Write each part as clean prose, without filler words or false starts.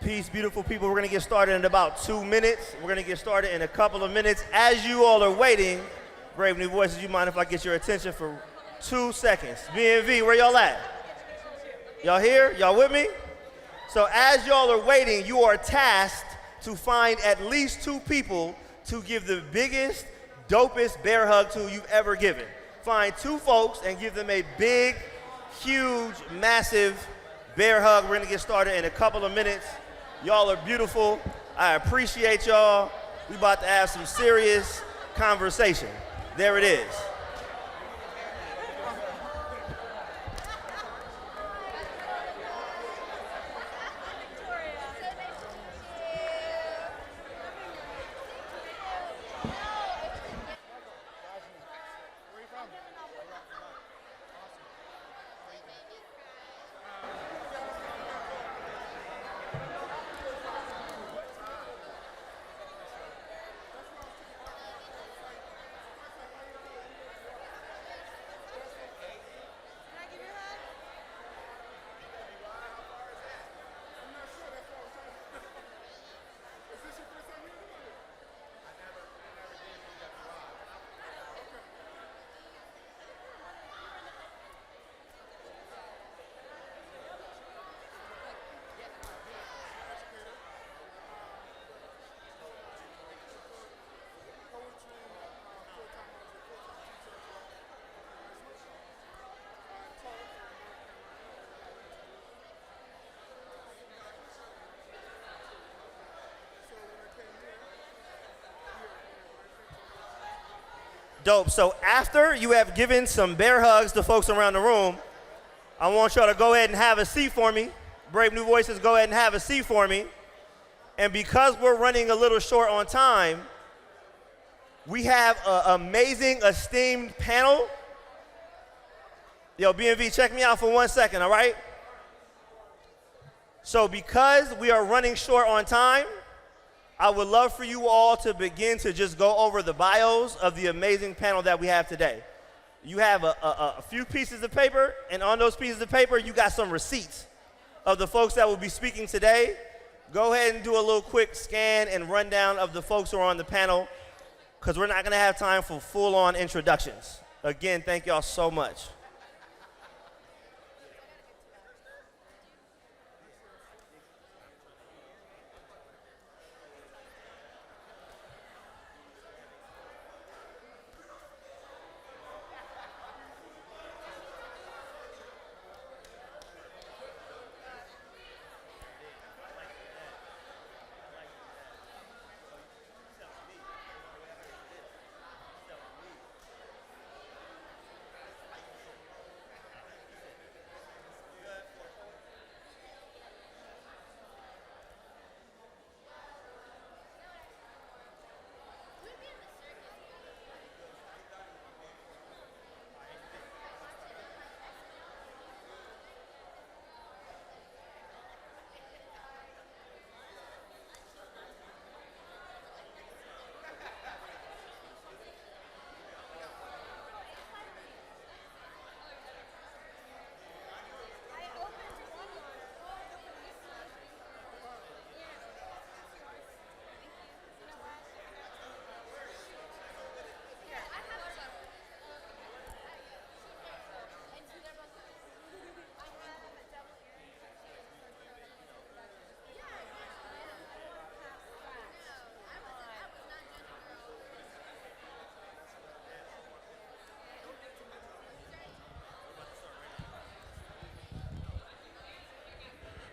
Peace, beautiful people. We're going to get started in about 2 minutes. We're going to get started in a couple of minutes. As you all are waiting, Brave New Voices, you mind if I get your attention for 2 seconds? BNV, where y'all at? Y'all here? Y'all with me? So as y'all are waiting, you are tasked to find at least 2 people to give the biggest, dopest bear hug to you've ever given. Find 2 folks and give them a big, huge, massive bear hug. We're going to get started in a couple of minutes. Y'all are beautiful. I appreciate y'all. We about to have some serious conversation. There it is. Dope. So after you have given some bear hugs to folks around the room, I want y'all to go ahead and have a seat for me. Brave New Voices, go ahead and have a seat for me. And because we're running a little short on time, we have an amazing, esteemed panel. Yo, BNV, check me out for 1 second, all right? So because we are running short on time, I would love for you all to begin to just go over the bios of the amazing panel that we have today. You have a few pieces of paper, and on those pieces of paper, you got some receipts of the folks that will be speaking today. Go ahead and do a little quick scan and rundown of the folks who are on the panel, because we're not going to have time for full-on introductions. Again, thank y'all so much.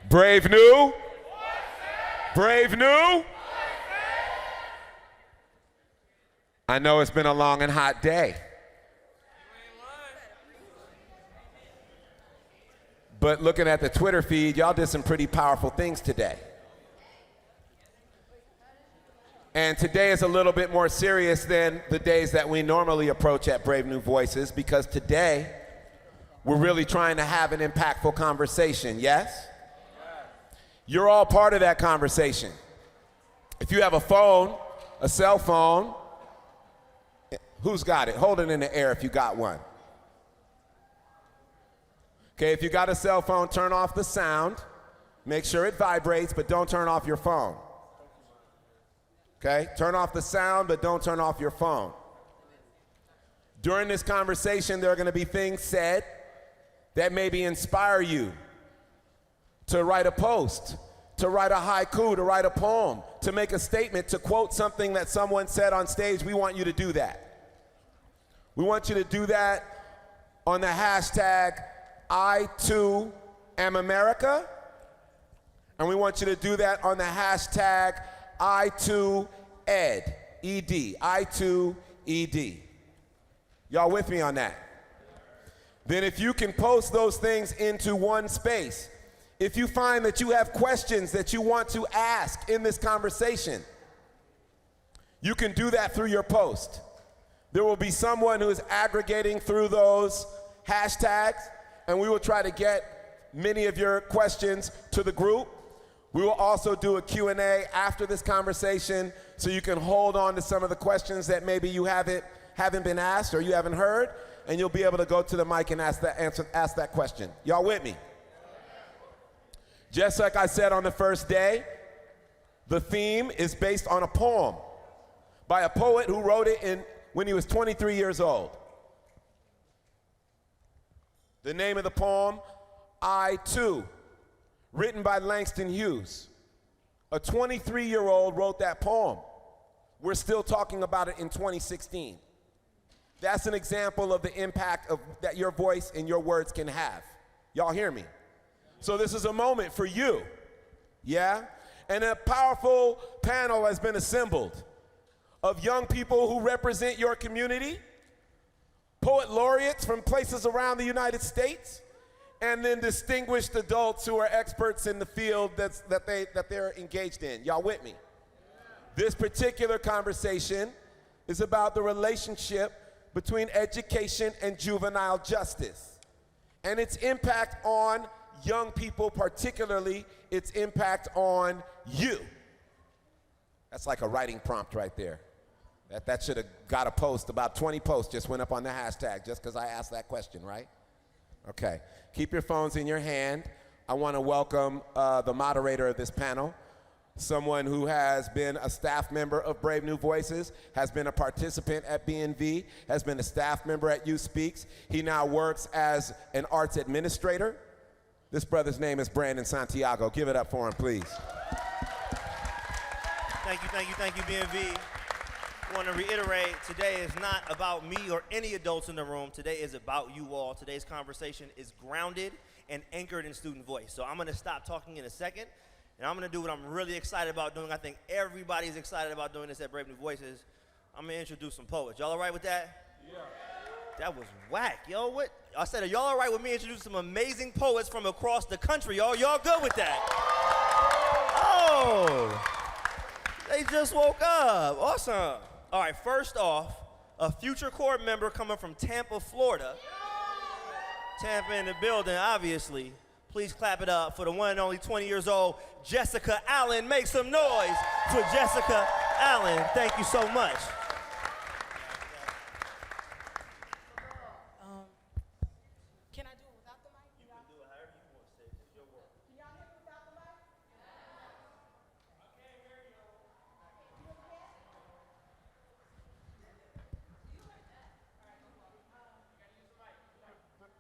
Brave New? Brave New? I know it's been a long and hot day. But looking at the Twitter feed, y'all did some pretty powerful things today. And today is a little bit more serious than the days that we normally approach at Brave New Voices, because today we're really trying to have an impactful conversation, yes? You're all part of that conversation. If you have a phone, a cell phone, who's got it? Hold it in the air if you got one. Okay, if you got a cell phone, turn off the sound. Make sure it vibrates, but don't turn off your phone. Okay? Turn off the sound, but don't turn off your phone. During this conversation, there are going to be things said that maybe inspire you to write a post, to write a haiku, to write a poem, to make a statement, to quote something that someone said on stage. We want you to do that. We want you to do that on the hashtag iTooAmAmerica, and we want you to do that on the hashtag iTooEd, E-D, iTooEd. Y'all with me on that? Then if you can post those things into one space, if you find that you have questions that you want to ask in this conversation, you can do that through your post. There will be someone who is aggregating through those hashtags, and we will try to get many of your questions to the group. We will also do a Q&A after this conversation so you can hold on to some of the questions that maybe you haven't been asked or you haven't heard, and you'll be able to go to the mic and ask that question. Y'all with me? Just like I said on the first day, the theme is based on a poem by a poet who wrote it when he was 23 years old. The name of the poem, I Too, written by Langston Hughes. A 23-year-old wrote that poem. We're still talking about it in 2016. That's an example of the impact that your voice and your words can have. Y'all hear me? So this is a moment for you, yeah? And a powerful panel has been assembled of young people who represent your community, poet laureates from places around the United States, and then distinguished adults who are experts in the field that they're engaged in. Y'all with me? This particular conversation is about the relationship between education and juvenile justice and its impact on young people, particularly its impact on you. That's like a writing prompt right there. That should have got a post. About 20 posts just went up on the hashtag just because I asked that question, right? Okay. Keep your phones in your hand. I want to welcome the moderator of this panel, someone who has been a staff member of Brave New Voices, has been a participant at BNV, has been a staff member at Youth Speaks. He now works as an arts administrator. This brother's name is Brandon Santiago. Give it up for him, please. Thank you, BNV. I want to reiterate, today is not about me or any adults in the room. Today is about you all. Today's conversation is grounded and anchored in student voice. So I'm going to stop talking in a second, and I'm going to do what I'm really excited about doing. I think everybody's excited about doing this at Brave New Voices. I'm going to introduce some poets. Y'all all right with that? Yeah. That was whack, yo. What? I said, are y'all all right with me introducing some amazing poets from across the country, y'all? Y'all good with that? Oh, they just woke up. Awesome. All right, first off, a future court member coming from Tampa, Florida. Tampa in the building, obviously. Please clap it up for the one and only 20 years old, Jessica Allen. Make some noise for Jessica Allen. Thank you so much. Can I do it without the mic? You can do it however you want to say. It's your work. Can y'all hear me without the mic? I can't hear you.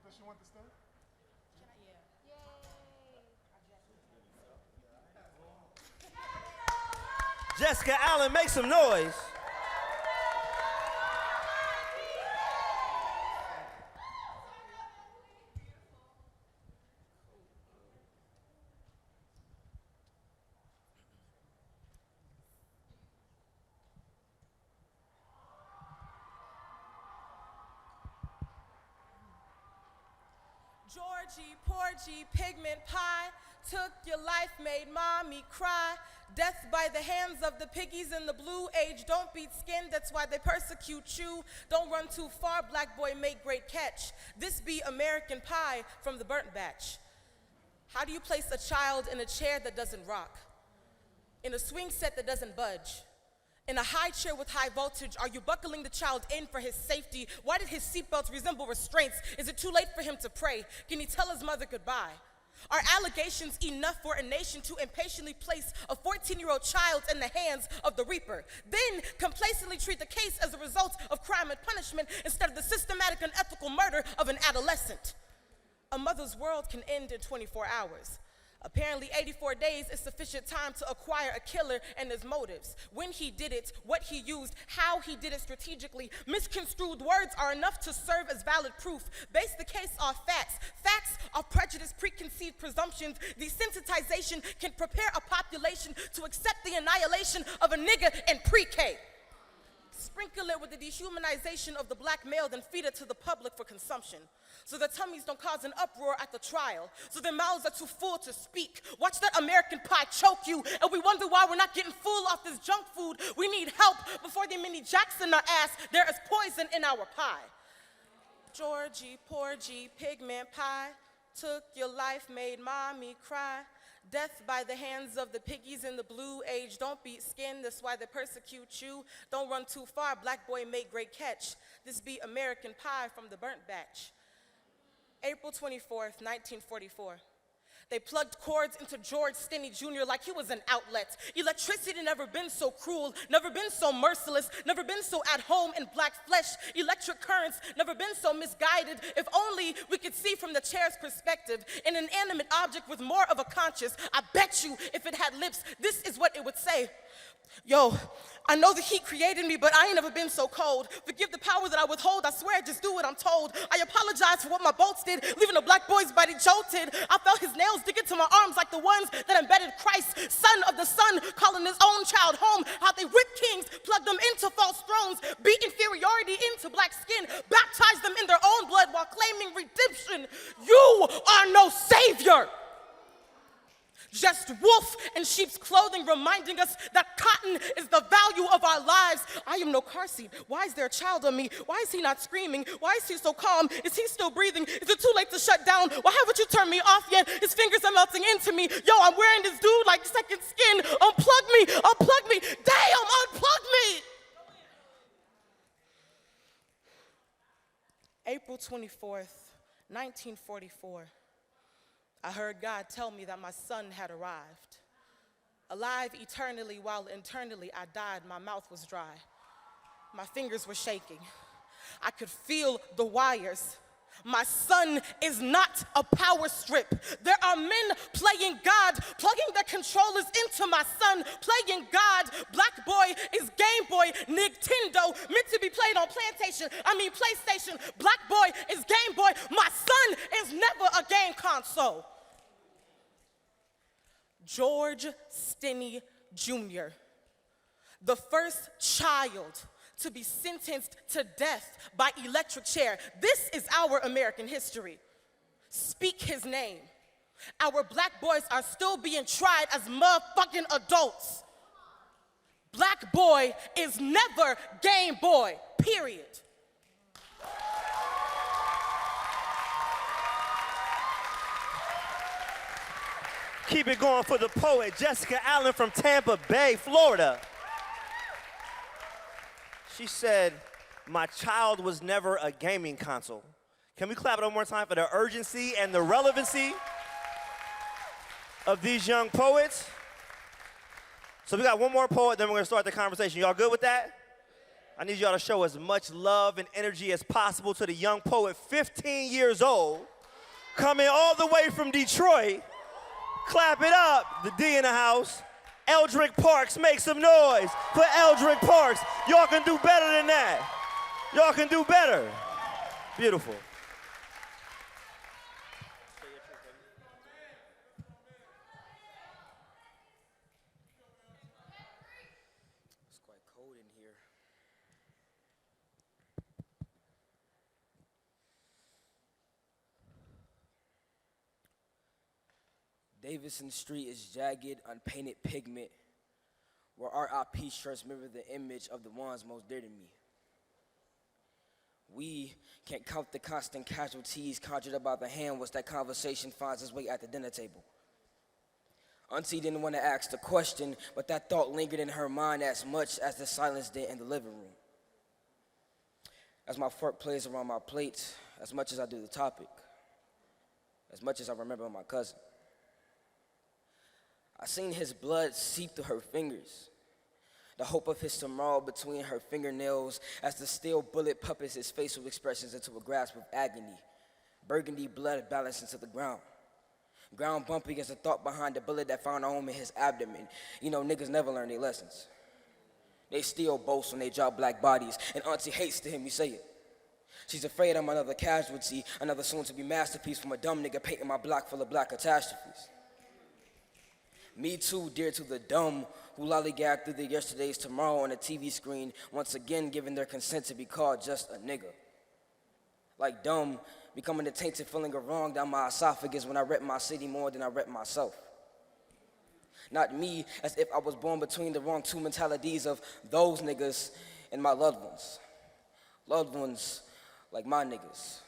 Does she want the stand? Can I? Yeah. Jessica Allen, make some noise. Georgie, Porgy, pigment pie, took your life, made mommy cry. Death by the hands of the piggies in the blue age. Don't beat skin, that's why they persecute you. Don't run too far, black boy, make great catch. This be American pie from the burnt batch. How do you place a child in a chair that doesn't rock? In a swing set that doesn't budge? In a high chair with high voltage, are you buckling the child in for his safety? Why did his seatbelt resemble restraints? Is it too late for him to pray? Can he tell his mother goodbye? Are allegations enough for a nation to impatiently place a 14-year-old child in the hands of the reaper, then complacently treat the case as a result of crime and punishment instead of the systematic and unethical murder of an adolescent? A mother's world can end in 24 hours. Apparently, 84 days is sufficient time to acquire a killer and his motives. When he did it, what he used, how he did it strategically. Misconstrued words are enough to serve as valid proof. Base the case off facts. Facts are prejudice, preconceived presumptions. Desensitization can prepare a population to accept the annihilation of a nigga in pre-K. Sprinkle it with the dehumanization of the black male, then feed it to the public for consumption. So their tummies don't cause an uproar at the trial. So their mouths are too full to speak. Watch that American pie choke you, and we wonder why we're not getting full off this junk food. We need help before they mini Jackson our ass. There is poison in our pie. Georgie, porgy, pigment pie, took your life, made mommy cry. Death by the hands of the piggies in the blue age. Don't beat skin, that's why they persecute you. Don't run too far, black boy make great catch. This be American pie from the burnt batch. April 24th, 1944. They plugged cords into George Stinney Jr. like he was an outlet. Electricity never been so cruel, never been so merciless, never been so at home in black flesh. Electric currents never been so misguided. If only we could see from the chair's perspective. An inanimate object with more of a conscience. I bet you if it had lips, this is what it would say. Yo, I know the heat created me, but I ain't never been so cold. Forgive the power that I withhold. I swear I just do what I'm told. I apologize for what my bolts did, leaving a black boy's body jolted. I felt his nails dig into my arms like the ones that embedded Christ, son of the sun, calling his own child home. How they whip kings, plug them into false thrones, beat inferiority into black skin, baptize them in their own blood while claiming redemption. You are no savior. Just wolf in sheep's clothing, reminding us that cotton is the value of our lives. I am no car seat. Why is there a child on me? Why is he not screaming? Why is he so calm? Is he still breathing? Is it too late to shut down? Why haven't you turned me off yet? His fingers are melting into me. Yo, I'm wearing this dude like second skin. Unplug me, unplug me. Damn, unplug me. April 24th, 1944. I heard God tell me that my son had arrived. Alive eternally while internally I died, my mouth was dry. My fingers were shaking. I could feel the wires. My son is not a power strip. There are men playing God, plugging their controllers into my son, playing God. Black boy is Game Boy, Nintendo, meant to be played on PlayStation. Black boy is Game Boy. My son is never a game console. George Stinney Jr., the first child to be sentenced to death by electric chair. This is our American history. Speak his name. Our black boys are still being tried as motherfucking adults. Black boy is never Game Boy, period. Keep it going for the poet, Jessica Allen from Tampa Bay, Florida. She said, my child was never a gaming console. Can we clap it one more time for the urgency and the relevancy of these young poets? So we got one more poet, then we're gonna start the conversation. Y'all good with that? I need y'all to show as much love and energy as possible to the young poet, 15 years old, coming all the way from Detroit. Clap it up, the D in the house. Eldrick Parks, make some noise for Eldrick Parks. Y'all can do better than that. Y'all can do better. Beautiful. It's quite cold in here. Davidson Street is jagged, unpainted pigment, where RIP shirts mirror the image of the ones most dear to me. We can't count the constant casualties conjured up by the hand once that conversation finds its way at the dinner table. Auntie didn't want to ask the question, but that thought lingered in her mind as much as the silence did in the living room. As my fork plays around my plate, as much as I do the topic, as much as I remember my cousin. I seen his blood seep through her fingers, the hope of his tomorrow between her fingernails as the steel bullet puppets his facial expressions into a grasp of agony, burgundy blood balanced into the ground. Ground bumpy as the thought behind the bullet that found a home in his abdomen. You know, niggas never learn their lessons. They still boast when they drop black bodies, and auntie hates to hear me say it. She's afraid I'm another casualty, another soon-to-be masterpiece from a dumb nigga painting my block full of black catastrophes. Me too, dear to the dumb who lollygag through the yesterday's tomorrow on a TV screen, once again giving their consent to be called just a nigga. Like dumb, becoming the tainted feeling of wrong down my esophagus when I rep my city more than I rep myself. Not me, as if I was born between the wrong two mentalities of those niggas and my loved ones. Loved ones like my niggas.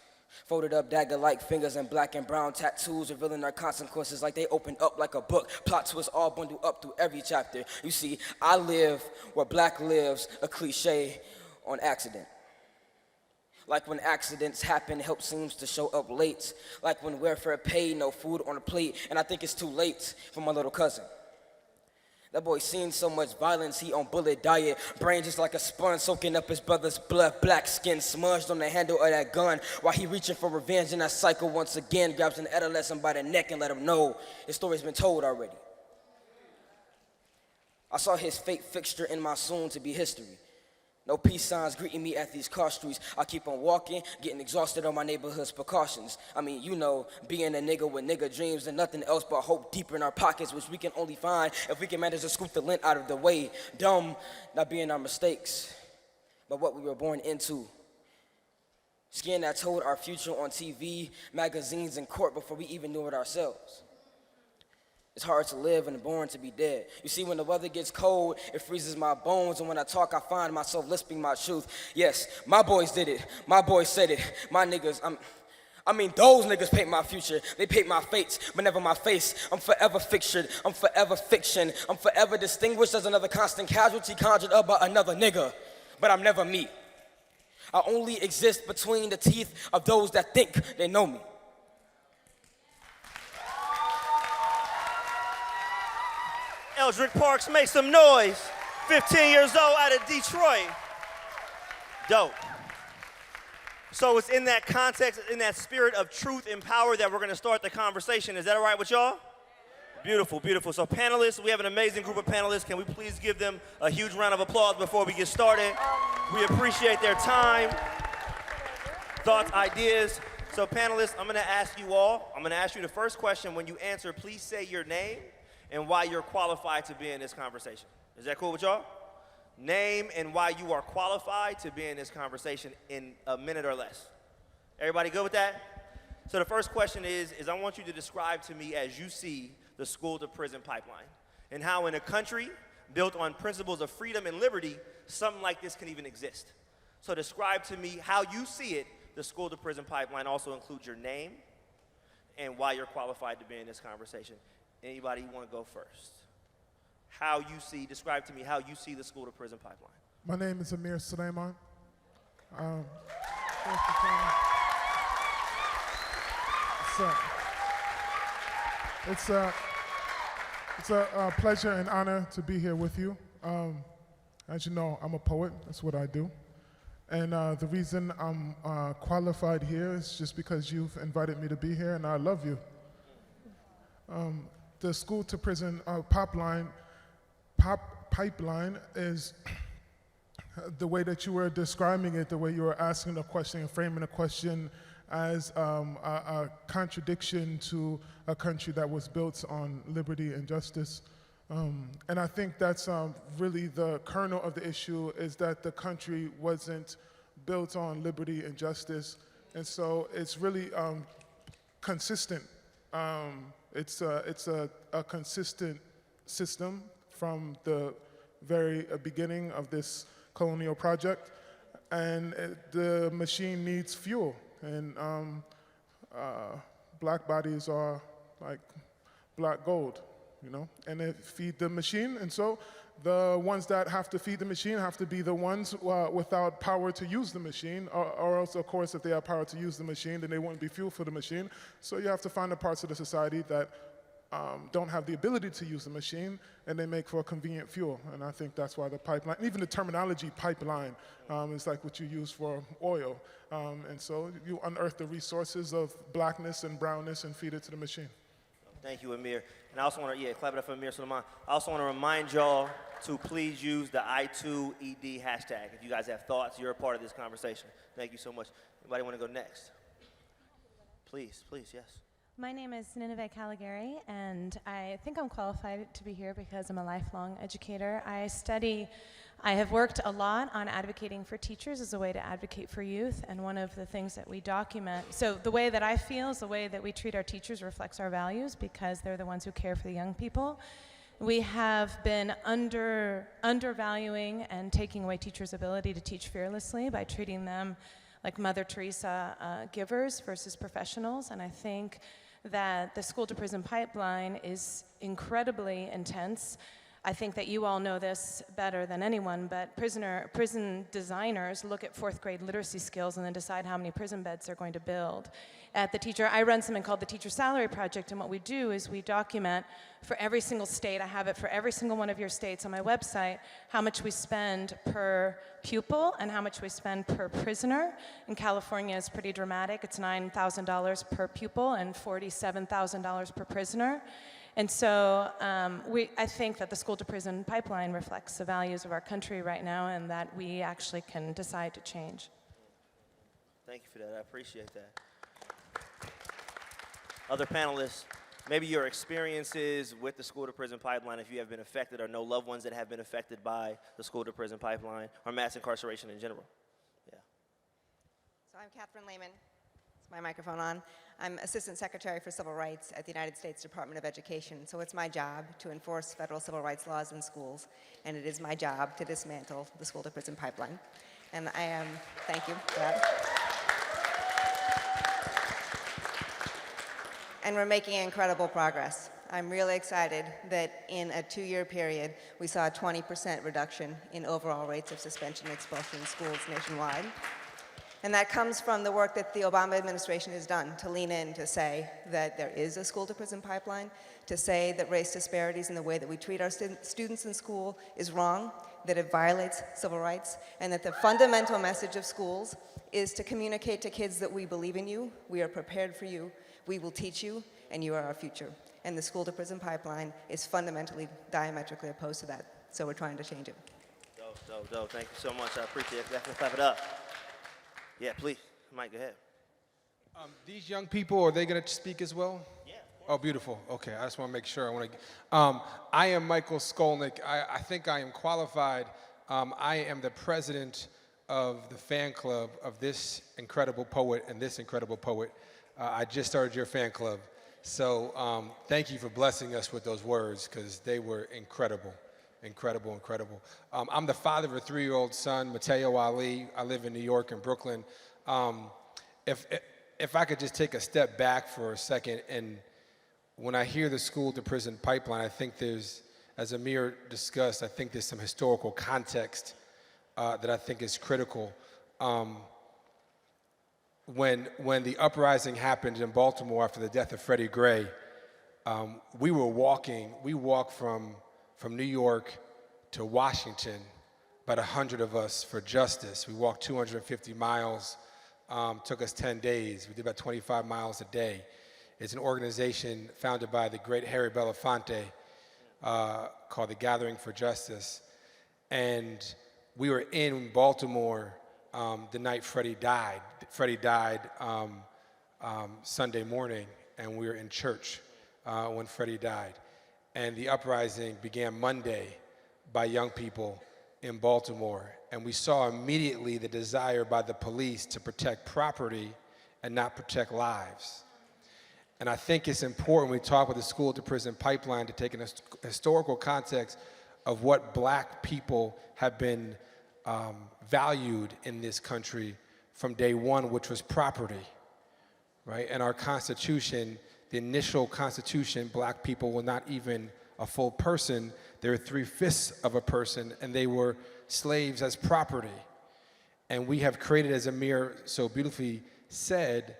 Folded up dagger-like fingers and black and brown tattoos revealing their consequences like they opened up like a book. Plot twists all bundled up through every chapter. You see, I live where black lives, a cliche on accident. Like when accidents happen, help seems to show up late. Like when welfare paid, no food on the plate, and I think it's too late for my little cousin. That boy seen so much violence, he on bullet diet. Brain just like a sponge soaking up his brother's blood. Black skin smudged on the handle of that gun. While he reaching for revenge in that cycle once again. Grabs an adolescent by the neck and let him know his story's been told already. I saw his fate fixture in my soon-to-be history. No peace signs greeting me at these car streets. I keep on walking, getting exhausted on my neighborhood's precautions. I mean, you know, being a nigga with nigga dreams and nothing else but hope deeper in our pockets, which we can only find if we can manage to scoop the lint out of the way. Dumb, not being our mistakes, but what we were born into. Skin that told our future on TV, magazines, and court before we even knew it ourselves. It's hard to live and born to be dead. You see, when the weather gets cold, it freezes my bones, and when I talk, I find myself lisping my truth. Yes, my boys did it. My boys said it. My niggas, those niggas paint my future. They paint my fates, but never my face. I'm forever fixtured. I'm forever fiction. I'm forever distinguished as another constant casualty conjured up by another nigga. But I'm never me. I only exist between the teeth of those that think they know me. Eldrick Parks, make some noise. 15 years old out of Detroit. Dope. So it's in that context, in that spirit of truth and power that we're going to start the conversation. Is that all right with y'all? Beautiful, beautiful. So panelists, we have an amazing group of panelists. Can we please give them a huge round of applause before we get started? We appreciate their time, thoughts, ideas. So panelists, I'm going to ask you the first question. When you answer, please say your name and why you're qualified to be in this conversation. Is that cool with y'all? Name and why you are qualified to be in this conversation in a minute or less. Everybody good with that? So the first question is I want you to describe to me as you see the school to prison pipeline and how in a country built on principles of freedom and liberty, something like this can even exist. So describe to me how you see it. The school to prison pipeline also includes your name and why you're qualified to be in this conversation. Anybody want to go first? Describe to me how you see the school to prison pipeline. My name is Amir Suleiman. It's a pleasure and honor to be here with you. As you know, I'm a poet. That's what I do. And the reason I'm qualified here is just because you've invited me to be here, and I love you. The school to prison pipeline is the way that you were describing it, the way you were asking the question and framing the question as a contradiction to a country that was built on liberty and justice. And I think that's really the kernel of the issue, is that the country wasn't built on liberty and justice. And so it's really consistent. It's a consistent system from the very beginning of this colonial project, and the machine needs fuel, and black bodies are like black gold, and they feed the machine. And so the ones that have to feed the machine have to be the ones without power to use the machine, or else, of course, if they have power to use the machine, then they won't be fuel for the machine. So you have to find the parts of the society that don't have the ability to use the machine, and they make for a convenient fuel. And I think that's why the pipeline, even the terminology pipeline, is like what you use for oil. And so you unearth the resources of blackness and brownness and feed it to the machine. Thank you, Amir. And I also want to, clap it up for Amir Suleiman. I also want to remind y'all to please use the iTooED hashtag. If you guys have thoughts, you're a part of this conversation. Thank you so much. Anybody want to go next? Please, yes. My name is Nineveh Caligari, and I think I'm qualified to be here because I'm a lifelong educator. I have worked a lot on advocating for teachers as a way to advocate for youth, and one of the things that we document, so the way that I feel is the way that we treat our teachers reflects our values because they're the ones who care for the young people. We have been undervaluing and taking away teachers' ability to teach fearlessly by treating them like Mother Teresa givers versus professionals, and I think that the school-to-prison pipeline is incredibly intense. I think that you all know this better than anyone, but prison designers look at fourth grade literacy skills and then decide how many prison beds they're going to build. I run something called the Teacher Salary Project, and what we do is we document for every single state, I have it for every single one of your states on my website, how much we spend per pupil and how much we spend per prisoner. In California, it's pretty dramatic. It's $9,000 per pupil and $47,000 per prisoner. And so I think that the school-to-prison pipeline reflects the values of our country right now and that we actually can decide to change. Thank you for that. I appreciate that. Other panelists, maybe your experiences with the school-to-prison pipeline, if you have been affected or know loved ones that have been affected by the school-to-prison pipeline or mass incarceration in general. Yeah. So I'm Catherine Lehman. Is my microphone on? I'm Assistant Secretary for Civil Rights at the United States Department of Education. So it's my job to enforce federal civil rights laws in schools, and it is my job to dismantle the school-to-prison pipeline. And I am, thank you for that. And we're making incredible progress. I'm really excited that in a 2-year period, we saw a 20% reduction in overall rates of suspension and expulsion in schools nationwide. And that comes from the work that the Obama administration has done to lean in to say that there is a school-to-prison pipeline, to say that race disparities in the way that we treat our students in school is wrong, that it violates civil rights, and that the fundamental message of schools is to communicate to kids that we believe in you, we are prepared for you, we will teach you, and you are our future. And the school-to-prison pipeline is fundamentally diametrically opposed to that. So we're trying to change it. Dope. Thank you so much. I appreciate it. Definitely clap it up. Yeah, please. Mike, go ahead. These young people, are they going to speak as well? Yeah. Oh, beautiful. Okay, I just want to make sure. I am Michael Skolnick. I think I am qualified. I am the president of the fan club of this incredible poet and this incredible poet. I just started your fan club. So thank you for blessing us with those words because they were incredible. Incredible. I'm the father of a 3-year-old son, Mateo Ali. I live in New York and Brooklyn. If I could just take a step back for a second, and when I hear the school-to-prison pipeline, I think there's, as Amir discussed, I think there's some historical context that I think is critical. When the uprising happened in Baltimore after the death of Freddie Gray, we walked from New York to Washington, about 100 of us for justice. We walked 250 miles, took us 10 days. We did about 25 miles a day. It's an organization founded by the great Harry Belafonte called the Gathering for Justice. And we were in Baltimore the night Freddie died. Freddie died Sunday morning, and we were in church when Freddie died. And the uprising began Monday by young people in Baltimore. And we saw immediately the desire by the police to protect property and not protect lives. And I think it's important when we talk about the school-to-prison pipeline to take an historical context of what black people have been valued in this country from day one, which was property, right? And our Constitution, the initial Constitution, black people were not even a full person, they were 3/5 of a person, and they were slaves as property. And we have created, as Amir so beautifully said,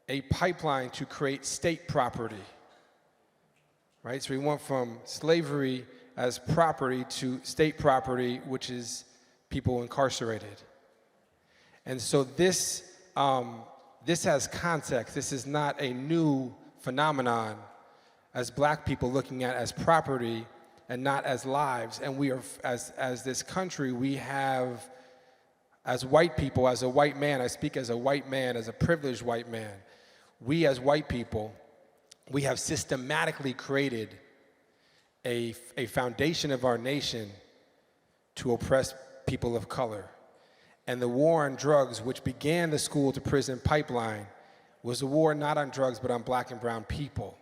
a pipeline to create state property, right? So we went from slavery as property to state property, which is people incarcerated. And so this has context. This is not a new phenomenon as black people looking at as property and not as lives. And we are, as this country, we have, as white people, as a white man, I speak as a white man, as a privileged white man, we as white people, we have systematically created a foundation of our nation to oppress people of color. And the war on drugs, which began the school to prison pipeline, was a war not on drugs, but on black and brown people.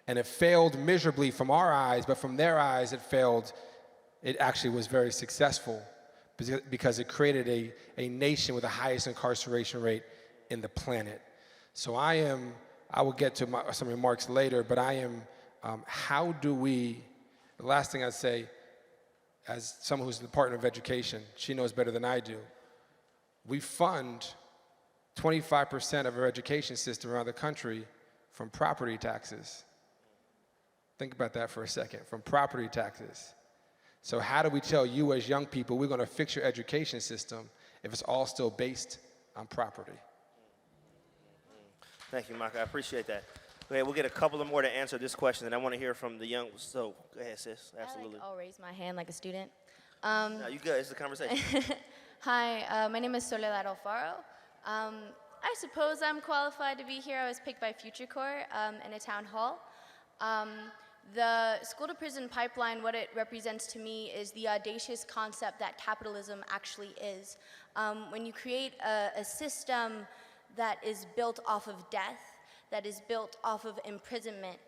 And it failed miserably from our eyes, but from their eyes it failed. It actually was very successful because it created a nation with the highest incarceration rate in the planet. So I will get to some remarks later, but how do we, the last thing I'd say, as someone who's the Department of Education, she knows better than I do, we fund 25% of our education system around the country from property taxes. Think about that for a second, from property taxes. So how do we tell you as young people we're going to fix your education system if it's all still based on property? Thank you, Micah. I appreciate that. Okay, we'll get a couple of more to answer this question, and I want to hear from the young. So go ahead, sis. Absolutely. I'll raise my hand like a student. No, you good. It's a conversation. Hi, my name is Soledad Alfaro. I suppose I'm qualified to be here. I was picked by Future Corps in a town hall. The school-to-prison pipeline, what it represents to me is the audacious concept that capitalism actually is. When you create a system that is built off of death, that is built off of imprisonment,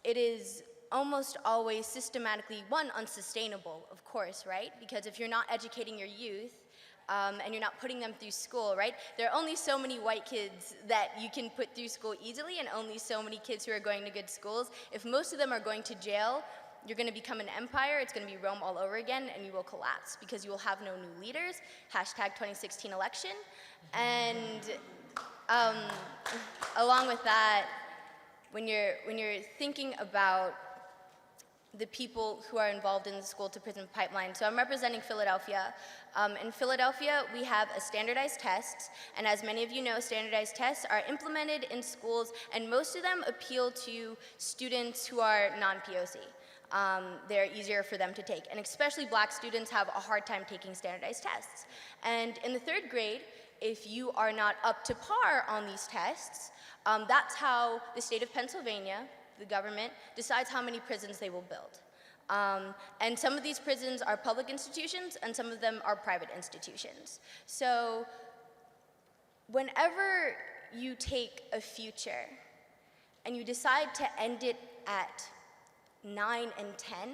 it is almost always systematically, one, unsustainable, of course, right? Because if you're not educating your youth, and you're not putting them through school, right? There are only so many white kids that you can put through school easily and only so many kids who are going to good schools. If most of them are going to jail, you're going to become an empire. It's going to be Rome all over again, and you will collapse because you will have no new leaders. Hashtag 2016 election. And along with that, when you're thinking about the people who are involved in the school-to-prison pipeline. So I'm representing Philadelphia. In Philadelphia, we have a standardized tests, and as many of you know, standardized tests are implemented in schools, and most of them appeal to students who are non-POC. They're easier for them to take, and especially black students have a hard time taking standardized tests. And in the 3rd grade, if you are not up to par on these tests, that's how the state of Pennsylvania, the government, decides how many prisons they will build. And some of these prisons are public institutions and some of them are private institutions. So whenever you take a future and you decide to end it at 9 and 10,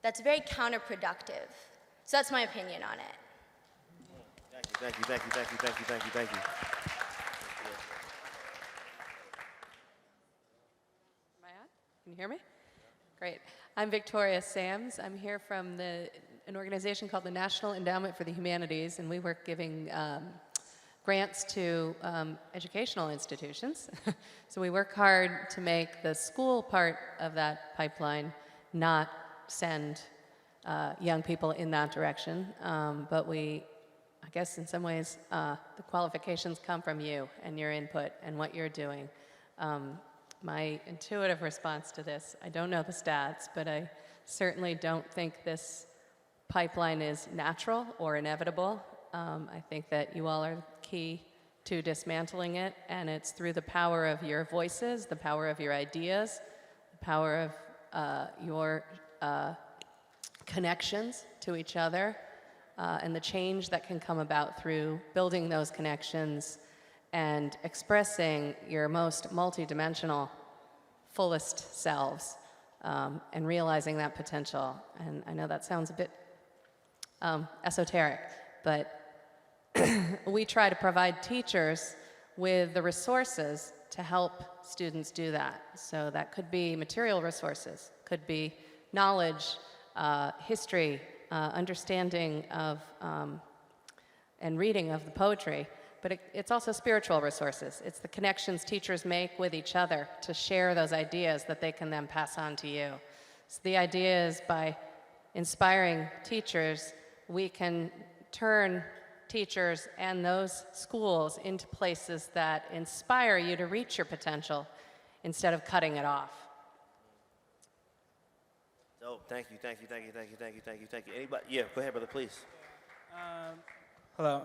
that's very counterproductive. So that's my opinion on it. Thank you. Can you hear me? Great. I'm Victoria Sams. I'm here from an organization called the National Endowment for the Humanities, and we work giving grants to educational institutions. So we work hard to make the school part of that pipeline not send young people in that direction, but I guess in some ways, the qualifications come from you and your input and what you're doing. My intuitive response to this, I don't know the stats, but I certainly don't think this pipeline is natural or inevitable. I think that you all are key to dismantling it, and it's through the power of your voices, the power of your ideas, the power of your connections to each other, and the change that can come about through building those connections and expressing your most multidimensional, fullest selves, and realizing that potential. And I know that sounds a bit esoteric, but we try to provide teachers with the resources to help students do that. So that could be material resources, could be knowledge, history, understanding of and reading of the poetry, but it's also spiritual resources. It's the connections teachers make with each other to share those ideas that they can then pass on to you. So the idea is by inspiring teachers, we can turn teachers and those schools into places that inspire you to reach your potential instead of cutting it off. Oh, thank you. Anybody? Yeah, go ahead, brother, please. Hello.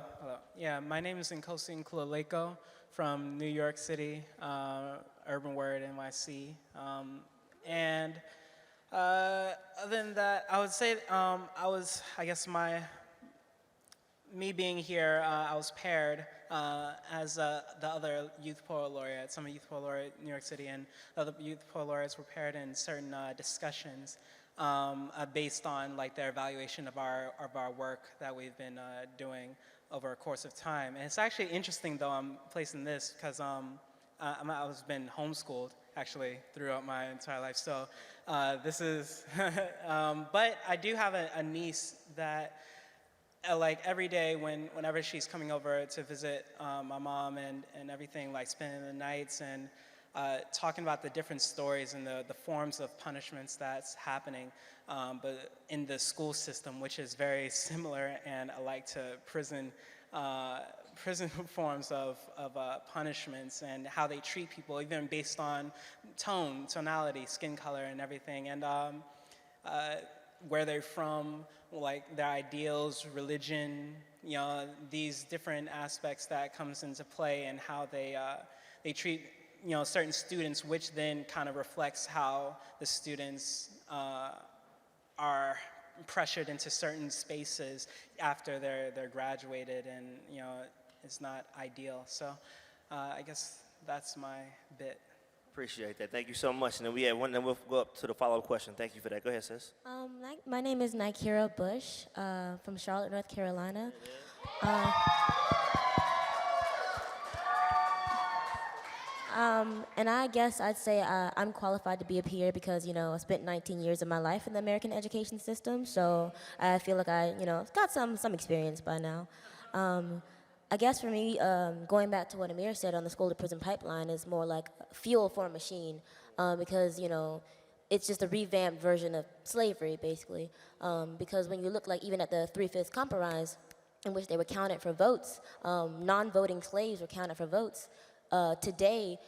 Yeah, my name is Nkosi Nkulaleko from New York City, Urban Word, NYC. And other than that, I would say me being here, I was paired as the other youth poet laureates. I'm a youth poet laureate in New York City, and the other youth poet laureates were paired in certain discussions based on like their evaluation of our work that we've been doing over a course of time. And it's actually interesting, though, I'm placing this because I was been homeschooled actually throughout my entire life. So this is, but I do have a niece that like every day whenever she's coming over to visit my mom and everything, like spending the nights and talking about the different stories and the forms of punishments that's happening, but in the school system, which is very similar and alike to prison forms of punishments, and how they treat people, even based on tonality, skin color, and everything, and where they're from, like their ideals, religion, you know, these different aspects that comes into play, and how they treat, you know, certain students, which then kind of reflects how the students are pressured into certain spaces after they're graduated, and you know, it's not ideal. So I guess that's my bit. Appreciate that. Thank you so much. And then we have one, then we'll go up to the follow-up question. Thank you for that. Go ahead, sis. My name is Nikira Bush from Charlotte, North Carolina. And I guess I'd say I'm qualified to be a peer because, you know, I spent 19 years of my life in the American education system, so I feel like I, you know, got some experience by now. I guess for me, going back to what Amir said on the school-to-prison pipeline is more like fuel for a machine because, you know, it's just a revamped version of slavery, basically. Because when you look like even at the 3/5 compromise, in which they were counted for votes, non-voting slaves were counted for votes. Today,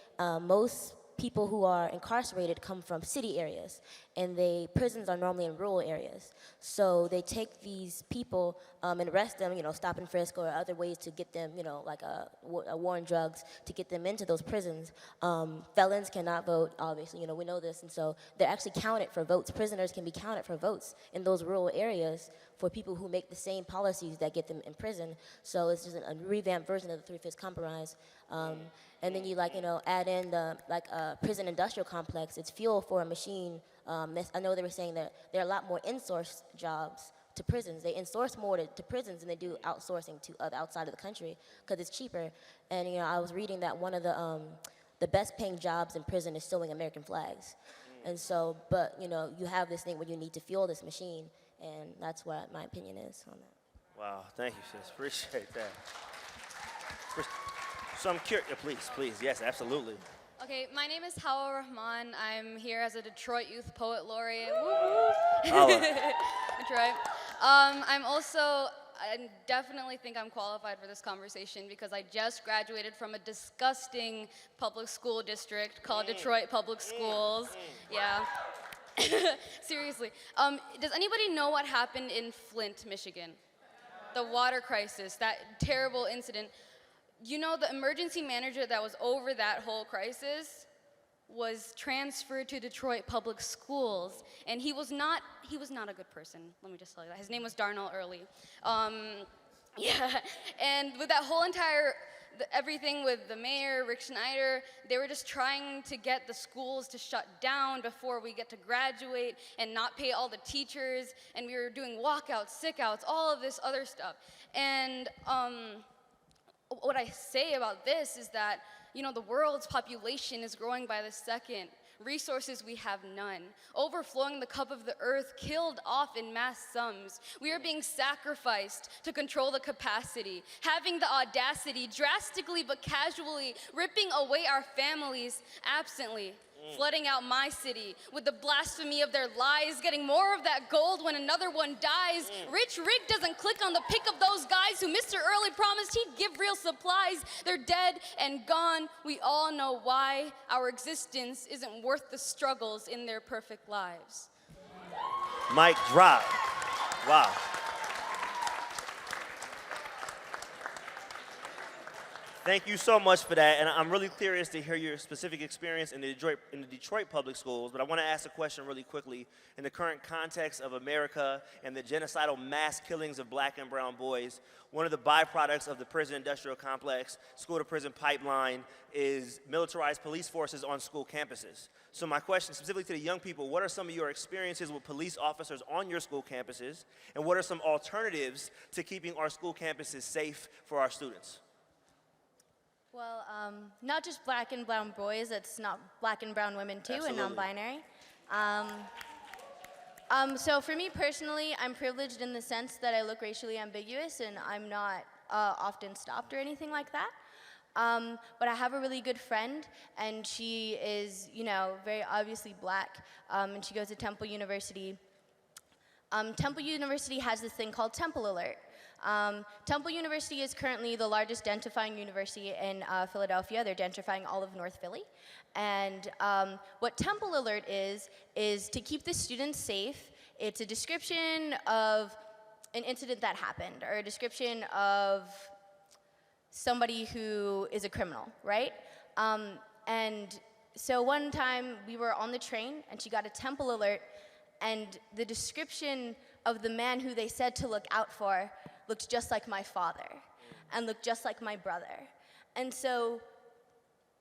most people who are incarcerated come from city areas, and prisons are normally in rural areas. So they take these people and arrest them, you know, stop and frisk or other ways to get them, you know, like a war on drugs, to get them into those prisons. Felons cannot vote, obviously, you know, we know this, and so they're actually counted for votes. Prisoners can be counted for votes in those rural areas for people who make the same policies that get them in prison. So it's just a revamped version of the 3/5 compromise. And then you, like, you know, add in the prison industrial complex. It's fuel for a machine. I know they were saying that there are a lot more in-source jobs to prisons. They in-source more to prisons than they do outsourcing to outside of the country because it's cheaper. And, you know, I was reading that one of the best paying jobs in prison is sewing American flags. And so, but, you know, you have this thing where you need to fuel this machine, and that's what my opinion is on that. Wow, thank you, sis. Appreciate that. So I'm curious, please, yes, absolutely. Okay, my name is Hawa Rahman. I'm here as a Detroit Youth Poet Laureate. Detroit. I definitely think I'm qualified for this conversation because I just graduated from a disgusting public school district called Detroit Public Schools. Yeah. Seriously. Does anybody know what happened in Flint, Michigan? The water crisis, that terrible incident. You know, the emergency manager that was over that whole crisis was transferred to Detroit Public Schools, and he was not a good person. Let me just tell you that. His name was Darnell Early. Yeah, and with that whole everything with the mayor, Rick Schneider, they were just trying to get the schools to shut down before we get to graduate and not pay all the teachers, and we were doing walkouts, sickouts, all of this other stuff. And what I say about this is that, you know, the world's population is growing by the second. Resources we have none. Overflowing the cup of the earth, killed off in mass sums. We are being sacrificed to control the capacity, having the audacity, drastically but casually, ripping away our families absently. Flooding out my city with the blasphemy of their lies, getting more of that gold when another one dies. Rich Rick doesn't click on the pick of those guys who Mr. Early promised he'd give real supplies. They're dead and gone. We all know why. Our existence isn't worth the struggles in their perfect lives. Mic drop. Wow. Thank you so much for that, and I'm really curious to hear your specific experience in the Detroit public schools, but I want to ask a question really quickly. In the current context of America and the genocidal mass killings of black and brown boys, one of the byproducts of the prison industrial complex, school-to-prison pipeline, is militarized police forces on school campuses. So my question specifically to the young people, what are some of your experiences with police officers on your school campuses, and what are some alternatives to keeping our school campuses safe for our students? Well, not just black and brown boys, it's not black and brown women too, Absolutely. and non-binary. So for me personally, I'm privileged in the sense that I look racially ambiguous and I'm not often stopped or anything like that. But I have a really good friend, and she is, you know, very obviously black, and she goes to Temple University. Temple University has this thing called Temple Alert. Temple University is currently the largest gentrifying university in Philadelphia. They're gentrifying all of North Philly. And what Temple Alert is to keep the students safe. It's a description of an incident that happened, or a description of somebody who is a criminal, right? And so one time we were on the train, and she got a Temple Alert, and the description of the man who they said to look out for looked just like my father and looked just like my brother. And so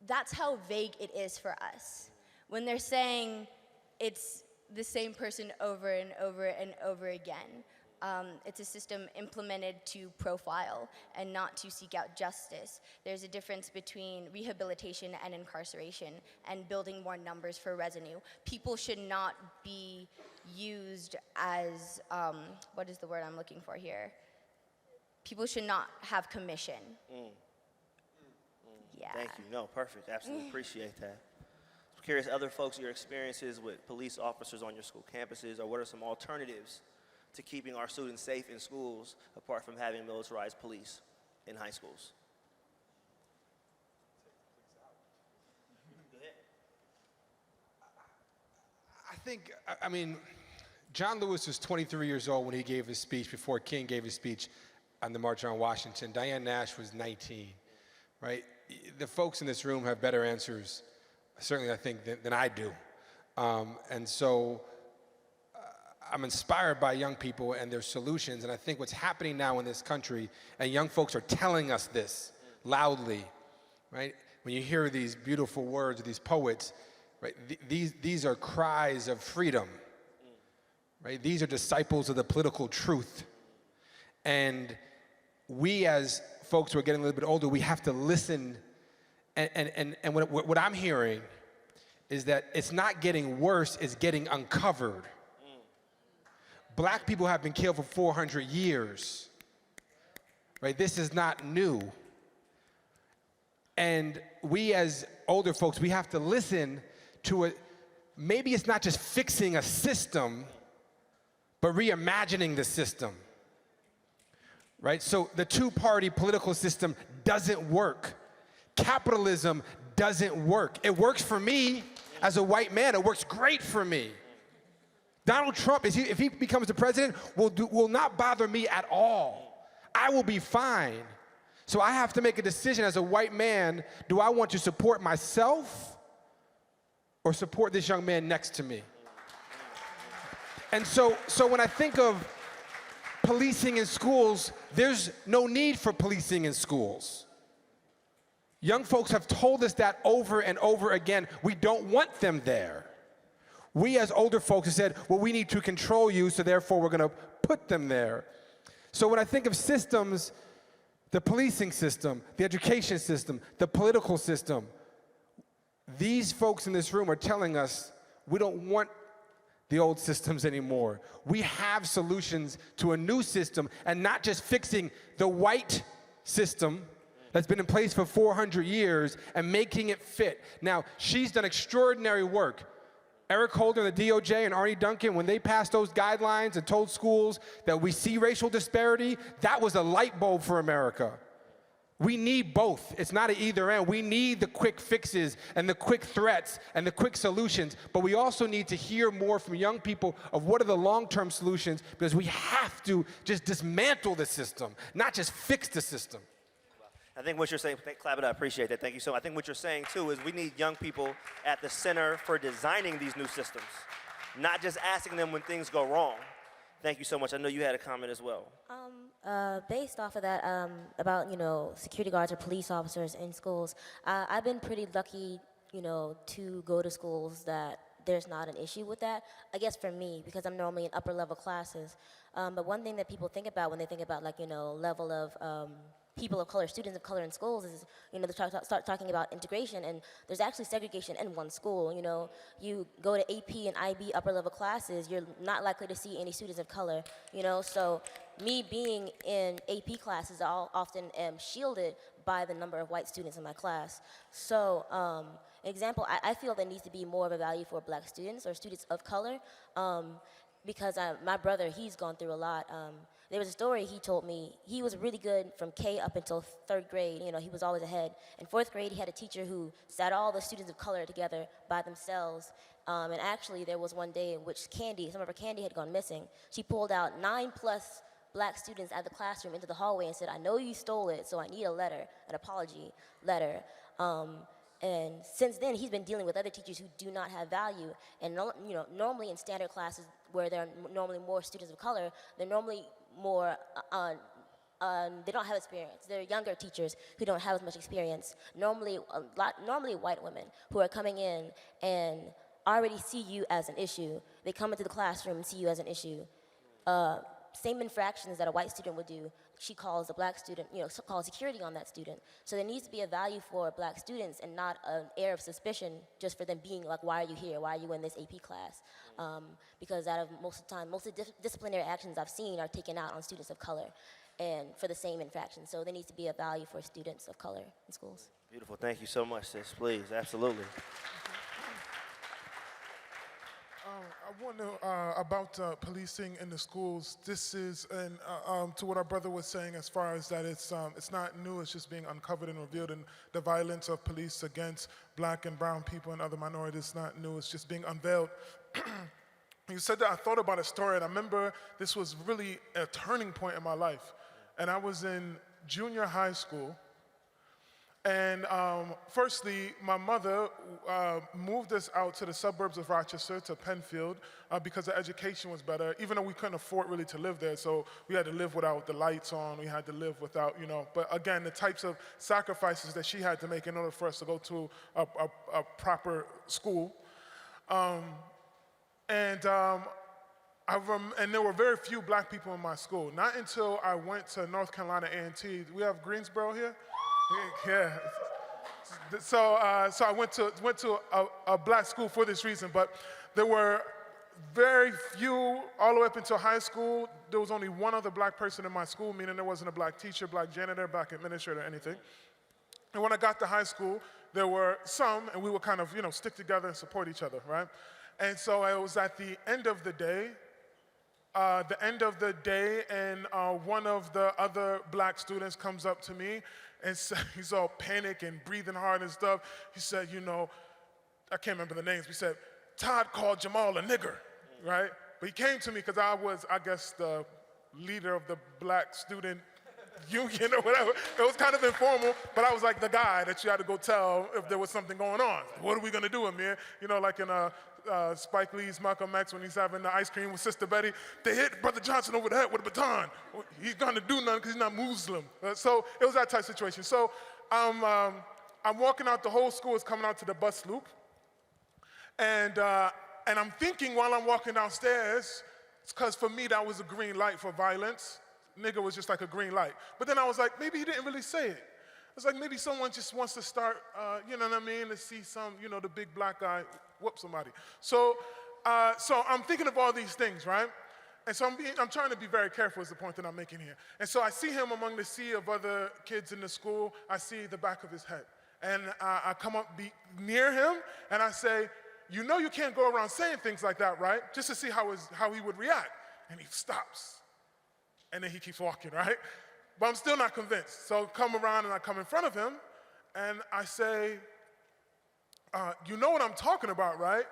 that's how vague it is for us. When they're saying it's the same person over and over and over again, it's a system implemented to profile and not to seek out justice. There's a difference between rehabilitation and incarceration and building more numbers for revenue. People should not be used as, what is the word I'm looking for here? People should not have commission. Yeah. Thank you. No, perfect. Absolutely appreciate that. I'm curious, other folks, your experiences with police officers on your school campuses, or what are some alternatives to keeping our students safe in schools apart from having militarized police in high schools? I mean, John Lewis was 23 years old when he gave his speech, before King gave his speech on the March on Washington. Diane Nash was 19, right? The folks in this room have better answers, certainly I think, than I do. And so I'm inspired by young people and their solutions, and I think what's happening now in this country, and young folks are telling us this loudly, right? When you hear these beautiful words of these poets, right? These are cries of freedom, right? These are disciples of the political truth. And we as folks who are getting a little bit older, we have to listen. And what I'm hearing is that it's not getting worse, it's getting uncovered. Black people have been killed for 400 years, right? This is not new. And we as older folks, we have to listen to it. Maybe it's not just fixing a system, but reimagining the system, right? So the two-party political system doesn't work. Capitalism doesn't work. It works for me as a white man. It works great for me. Donald Trump, if he becomes the president, will not bother me at all. I will be fine. So I have to make a decision as a white man. Do I want to support myself or support this young man next to me? And so when I think of policing in schools, there's no need for policing in schools. Young folks have told us that over and over again. We don't want them there. We as older folks have said, well, we need to control you, so therefore we're going to put them there. So when I think of systems the policing system, the education system, the political system. These folks in this room are telling us we don't want the old systems anymore. We have solutions to a new system, and not just fixing the white system that's been in place for 400 years and making it fit. Now, she's done extraordinary work. Eric Holder and the DOJ and Arnie Duncan, when they passed those guidelines and told schools that we see racial disparity, that was a light bulb for America. We need both. It's not an either and. We need the quick fixes and the quick threats and the quick solutions, but we also need to hear more from young people of what are the long-term solutions, because we have to just dismantle the system, not just fix the system. I think what you're saying, clap it up, appreciate that, thank you so much. I think what you're saying too is we need young people at the center for designing these new systems, not just asking them when things go wrong. Thank you so much. I know you had a comment as well. Based off of that, about, security guards or police officers in schools, I've been pretty lucky, to go to schools that there's not an issue with that. I guess for me, because I'm normally in upper level classes. But one thing that people think about when they think about level of people of color, students of color in schools is, they start talking about integration, and there's actually segregation in one school. You go to AP and IB upper level classes, you're not likely to see any students of color, so me being in AP classes, I often am shielded by the number of white students in my class. So, an example, I feel there needs to be more of a value for black students or students of color, because my brother, he's gone through a lot. There was a story he told me. He was really good from K up until 3rd grade. He was always ahead. In 4th grade, he had a teacher who sat all the students of color together by themselves. And actually, there was one day in which some of her candy had gone missing. She pulled out 9+ black students out of the classroom into the hallway and said, "I know you stole it, so I need a letter, an apology letter." And since then, he's been dealing with other teachers who do not have value. And normally in standard classes where there are normally more students of color, they're normally more they don't have experience. They're younger teachers who don't have as much experience. Normally white women who are coming in and already see you as an issue. They come into the classroom and see you as an issue. Same infractions that a white student would do, she calls a black student, calls security on that student. So there needs to be a value for black students and not an air of suspicion just for them being like, why are you here? Why are you in this AP class? Because out of most of the time, most of the disciplinary actions I've seen are taken out on students of color and for the same infraction. So there needs to be a value for students of color in schools. Beautiful, thank you so much, sis, please, absolutely. I wonder about policing in the schools. This is, and to what our brother was saying, as far as that it's not new, it's just being uncovered and revealed, and the violence of police against black and brown people and other minorities is not new, it's just being unveiled. You said that, I thought about a story, and I remember this was really a turning point in my life. And I was in junior high school. And firstly, my mother moved us out to the suburbs of Rochester, to Penfield, because the education was better, even though we couldn't afford really to live there. So we had to live without the lights on, we had to live without, but again, the types of sacrifices that she had to make in order for us to go to a proper school. And there were very few black people in my school. Not until I went to North Carolina A&T. We have Greensboro here? Yeah. So I went to a black school for this reason, but there were very few, all the way up until high school. There was only one other black person in my school, meaning there wasn't a black teacher, black janitor, black administrator, or anything. And when I got to high school, there were some, and we would kind of, stick together and support each other, right? And so it was at the end of the day, and one of the other black students comes up to me, and he's all panicked and breathing hard and stuff. He said, I can't remember the names. He said, Todd called Jamal a nigger, right? But he came to me because I was, I guess, the leader of the black student union or whatever. It was kind of informal, but I was like the guy that you had to go tell if there was something going on. What are we gonna do, Amir? Like in Spike Lee's Malcolm X when he's having the ice cream with Sister Betty, they hit Brother Johnson over the head with a baton. He's gonna do nothing because he's not Muslim. So it was that type of situation. So I'm walking out, the whole school is coming out to the bus loop. And I'm thinking while I'm walking downstairs, because for me that was a green light for violence. nigga was just like a green light. But then I was like, maybe he didn't really say it. It's like maybe someone just wants to start, you know what I mean, to see some, you know, the big black guy whoop somebody. So I'm thinking of all these things, right? And so I'm trying to be very careful is the point that I'm making here. And so I see him among the sea of other kids in the school. I see the back of his head. And I come up near him, and I say, you know you can't go around saying things like that, right? Just to see how he would react. And he stops. And then he keeps walking, right? But I'm still not convinced. So I come around and I come in front of him, and I say, you know what I'm talking about, right?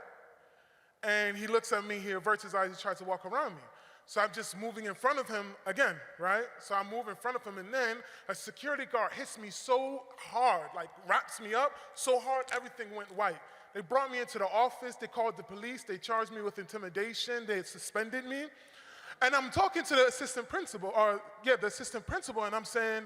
And he looks at me, he averts his eyes, he tries to walk around me. So I'm just moving in front of him again, right? So I move in front of him, and then a security guard hits me so hard, like wraps me up so hard, everything went white. They brought me into the office, they called the police, they charged me with intimidation, they suspended me. And I'm talking to the assistant principal, and I'm saying,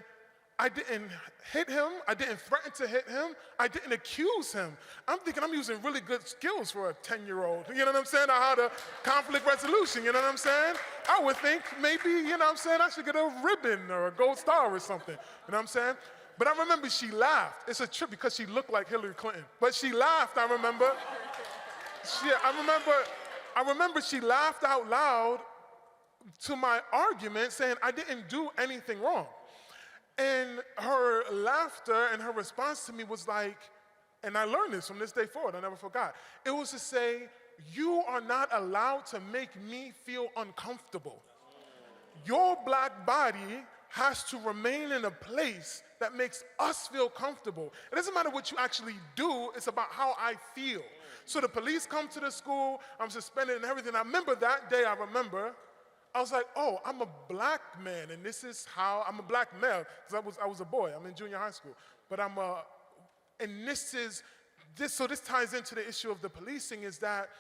I didn't hit him, I didn't threaten to hit him, I didn't accuse him. I'm thinking I'm using really good skills for a 10-year-old, you know what I'm saying? I had a conflict resolution, you know what I'm saying? I would think maybe, you know what I'm saying, I should get a ribbon or a gold star or something, you know what I'm saying? But I remember she laughed. It's a trip because she looked like Hillary Clinton. But she laughed, I remember. I remember she laughed out loud to my argument saying I didn't do anything wrong. And her laughter and her response to me was like, and I learned this from this day forward, I never forgot. It was to say, you are not allowed to make me feel uncomfortable. Your black body has to remain in a place that makes us feel comfortable. It doesn't matter what you actually do, it's about how I feel. So the police come to the school, I'm suspended and everything. I remember that day, I was like, oh, I'm a black man, and this is how, I'm a black male, because I was a boy, I'm in junior high school. But so this ties into the issue of the policing, is that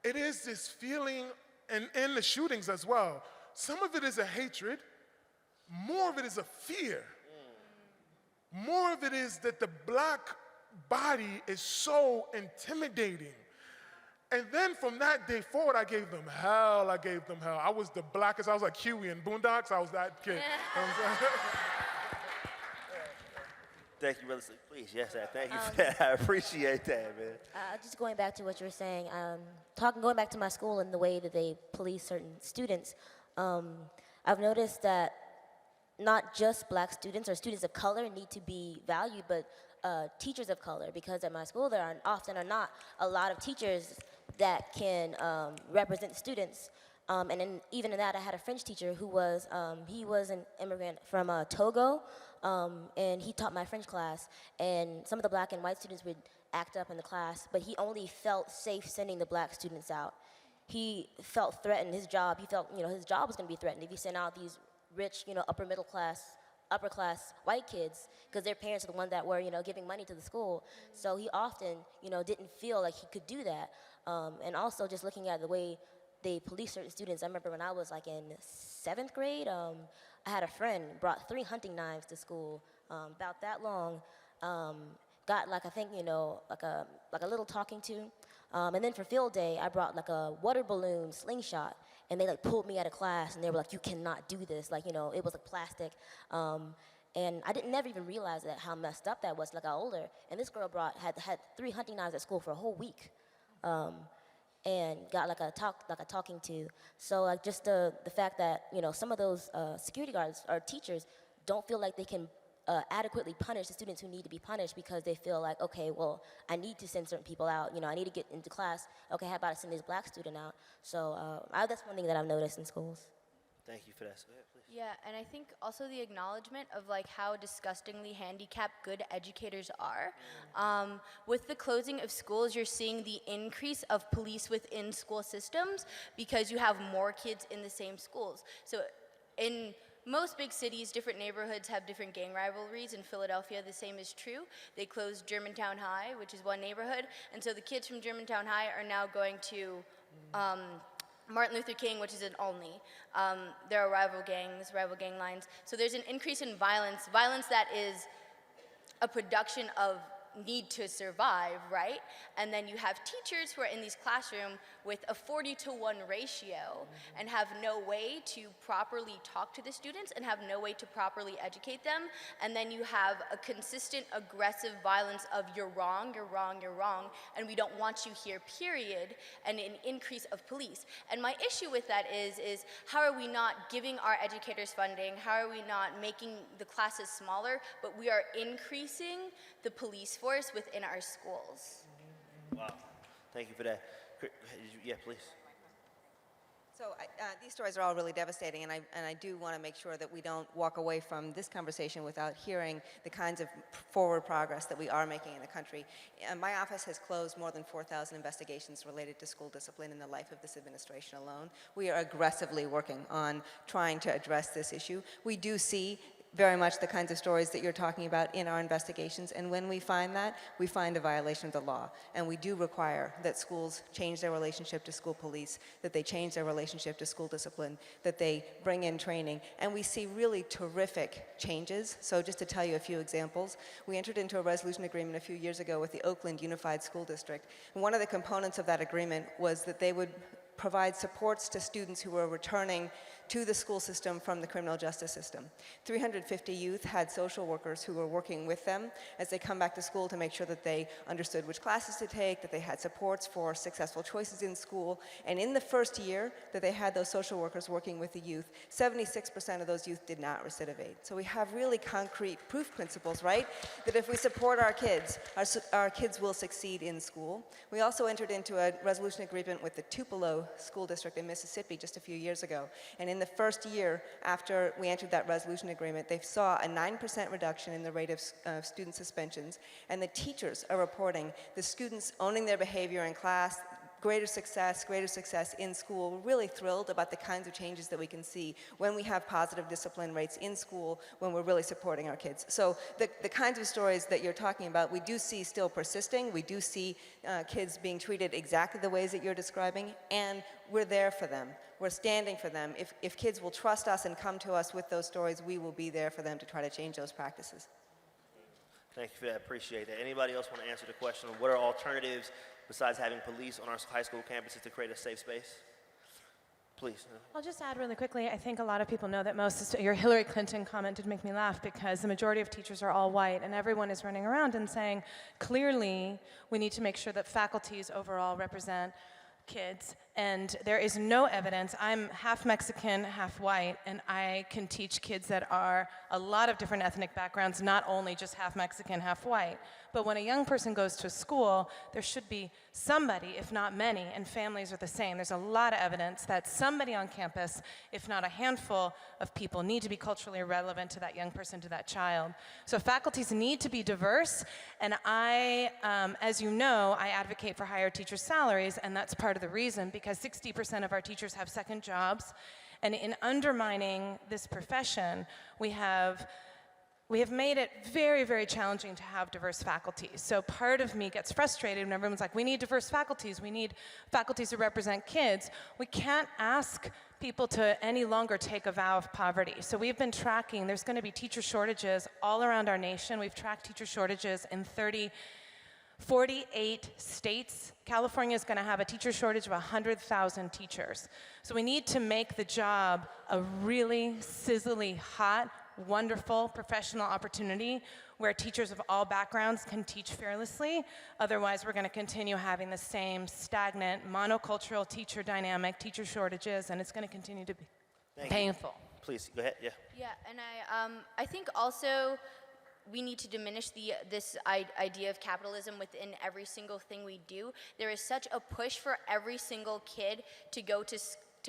it is this feeling, and in the shootings as well, some of it is a hatred, more of it is a fear. More of it is that the black body is so intimidating. And then from that day forward, I gave them hell. I was the blackest. I was like Huey in Boondocks. I was that kid. Thank you, Brother Sleep. Please, yes, sir. Thank you for that. I appreciate that, man. Just going back to what you were saying, going back to my school and the way that they police certain students, I've noticed that not just black students or students of color need to be valued, but teachers of color, because at my school there often are not a lot of teachers that can represent students. And then even in that, I had a French teacher who was, he was an immigrant from Togo, and he taught my French class, and some of the black and white students would act up in the class, but he only felt safe sending the black students out. He felt threatened, his job was gonna be threatened if he sent out these rich, upper class white kids, because their parents are the ones that were, giving money to the school. So he often, didn't feel like he could do that. And also just looking at the way they police certain students. I remember when I was like in 7th grade, I had a friend brought 3 hunting knives to school, about that long. Got like, I think, like a little talking to. And then for field day, I brought like a water balloon slingshot. And they like pulled me out of class, and they were like, "You cannot do this." Like, it was like plastic. And I never even realize that how messed up that was. Like, I got older, and this girl had 3 hunting knives at school for a whole week, and got like a talking to. So like just the fact that some of those security guards or teachers don't feel like they can adequately punish the students who need to be punished, because they feel like, okay, well, I need to send certain people out. I need to get into class. Okay, how about I send this black student out? So that's one thing that I've noticed in schools. Thank you for that. So, please. Yeah, and I think also the acknowledgement of like how disgustingly handicapped good educators are. With the closing of schools, you're seeing the increase of police within school systems because you have more kids in the same schools. So in most big cities, different neighborhoods have different gang rivalries. In Philadelphia, the same is true. They closed Germantown High, which is one neighborhood, and so the kids from Germantown High are now going to Martin Luther King, which is in Olney. There are rival gang lines. So there's an increase in violence that is a production of need to survive, right? And then you have teachers who are in these classrooms with a 40-to-1 ratio and have no way to properly talk to the students and have no way to properly educate them. And then you have a consistent aggressive violence of you're wrong, you're wrong, you're wrong, and we don't want you here, period, and an increase of police. And my issue with that is how are we not giving our educators funding? How are we not making the classes smaller, but we are increasing the police force within our schools? Wow. Thank you for that. Yeah, please. So these stories are all really devastating, and I do want to make sure that we don't walk away from this conversation without hearing the kinds of forward progress that we are making in the country. My office has closed more than 4,000 investigations related to school discipline in the life of this administration alone. We are aggressively working on trying to address this issue. We do see very much the kinds of stories that you're talking about in our investigations, and when we find that, we find a violation of the law. And we do require that schools change their relationship to school police, that they change their relationship to school discipline, that they bring in training, and we see really terrific changes. So just to tell you a few examples, we entered into a resolution agreement a few years ago with the Oakland Unified School District. And one of the components of that agreement was that they would provide supports to students who were returning to the school system from the criminal justice system. 350 youth had social workers who were working with them as they come back to school to make sure that they understood which classes to take, that they had supports for successful choices in school. And in the first year that they had those social workers working with the youth, 76% of those youth did not recidivate. So we have really concrete proof principles, right? That if we support our kids will succeed in school. We also entered into a resolution agreement with the Tupelo School District in Mississippi just a few years ago. And in the first year after we entered that resolution agreement, they saw a 9% reduction in the rate of student suspensions. And the teachers are reporting the students owning their behavior in class, greater success in school. We're really thrilled about the kinds of changes that we can see when we have positive discipline rates in school, when we're really supporting our kids. So the kinds of stories that you're talking about, we do see still persisting. We do see kids being treated exactly the ways that you're describing, and we're there for them. We're standing for them. If kids will trust us and come to us with those stories, we will be there for them to try to change those practices. Thank you for that. Appreciate that. Anybody else want to answer the question of what are alternatives besides having police on our high school campuses to create a safe space? Please. I'll just add really quickly, I think a lot of people know that your Hillary Clinton comment did make me laugh because the majority of teachers are all white and everyone is running around and saying, clearly we need to make sure that faculties overall represent kids, and there is no evidence. I'm half Mexican, half white, and I can teach kids that are a lot of different ethnic backgrounds, not only just half Mexican, half white. But when a young person goes to school, there should be somebody, if not many, and families are the same. There's a lot of evidence that somebody on campus, if not a handful of people, need to be culturally relevant to that young person, to that child. So faculties need to be diverse, and I, as you know, I advocate for higher teacher salaries, and that's part of the reason, because 60% of our teachers have second jobs, and in undermining this profession, we have made it very, very challenging to have diverse faculty. So part of me gets frustrated when everyone's like, we need diverse faculties, we need faculties to represent kids. We can't ask people to any longer take a vow of poverty. So we've been tracking, there's gonna be teacher shortages all around our nation. We've tracked teacher shortages in 48 states. California is going to have a teacher shortage of 100,000 teachers. So we need to make the job a really sizzly, hot, wonderful professional opportunity where teachers of all backgrounds can teach fearlessly. Otherwise, we're going to continue having the same stagnant, monocultural teacher dynamic, teacher shortages, and it's going to continue to be painful. Please, go ahead. Yeah. Yeah, and I think also we need to diminish this idea of capitalism within every single thing we do. There is such a push for every single kid to go to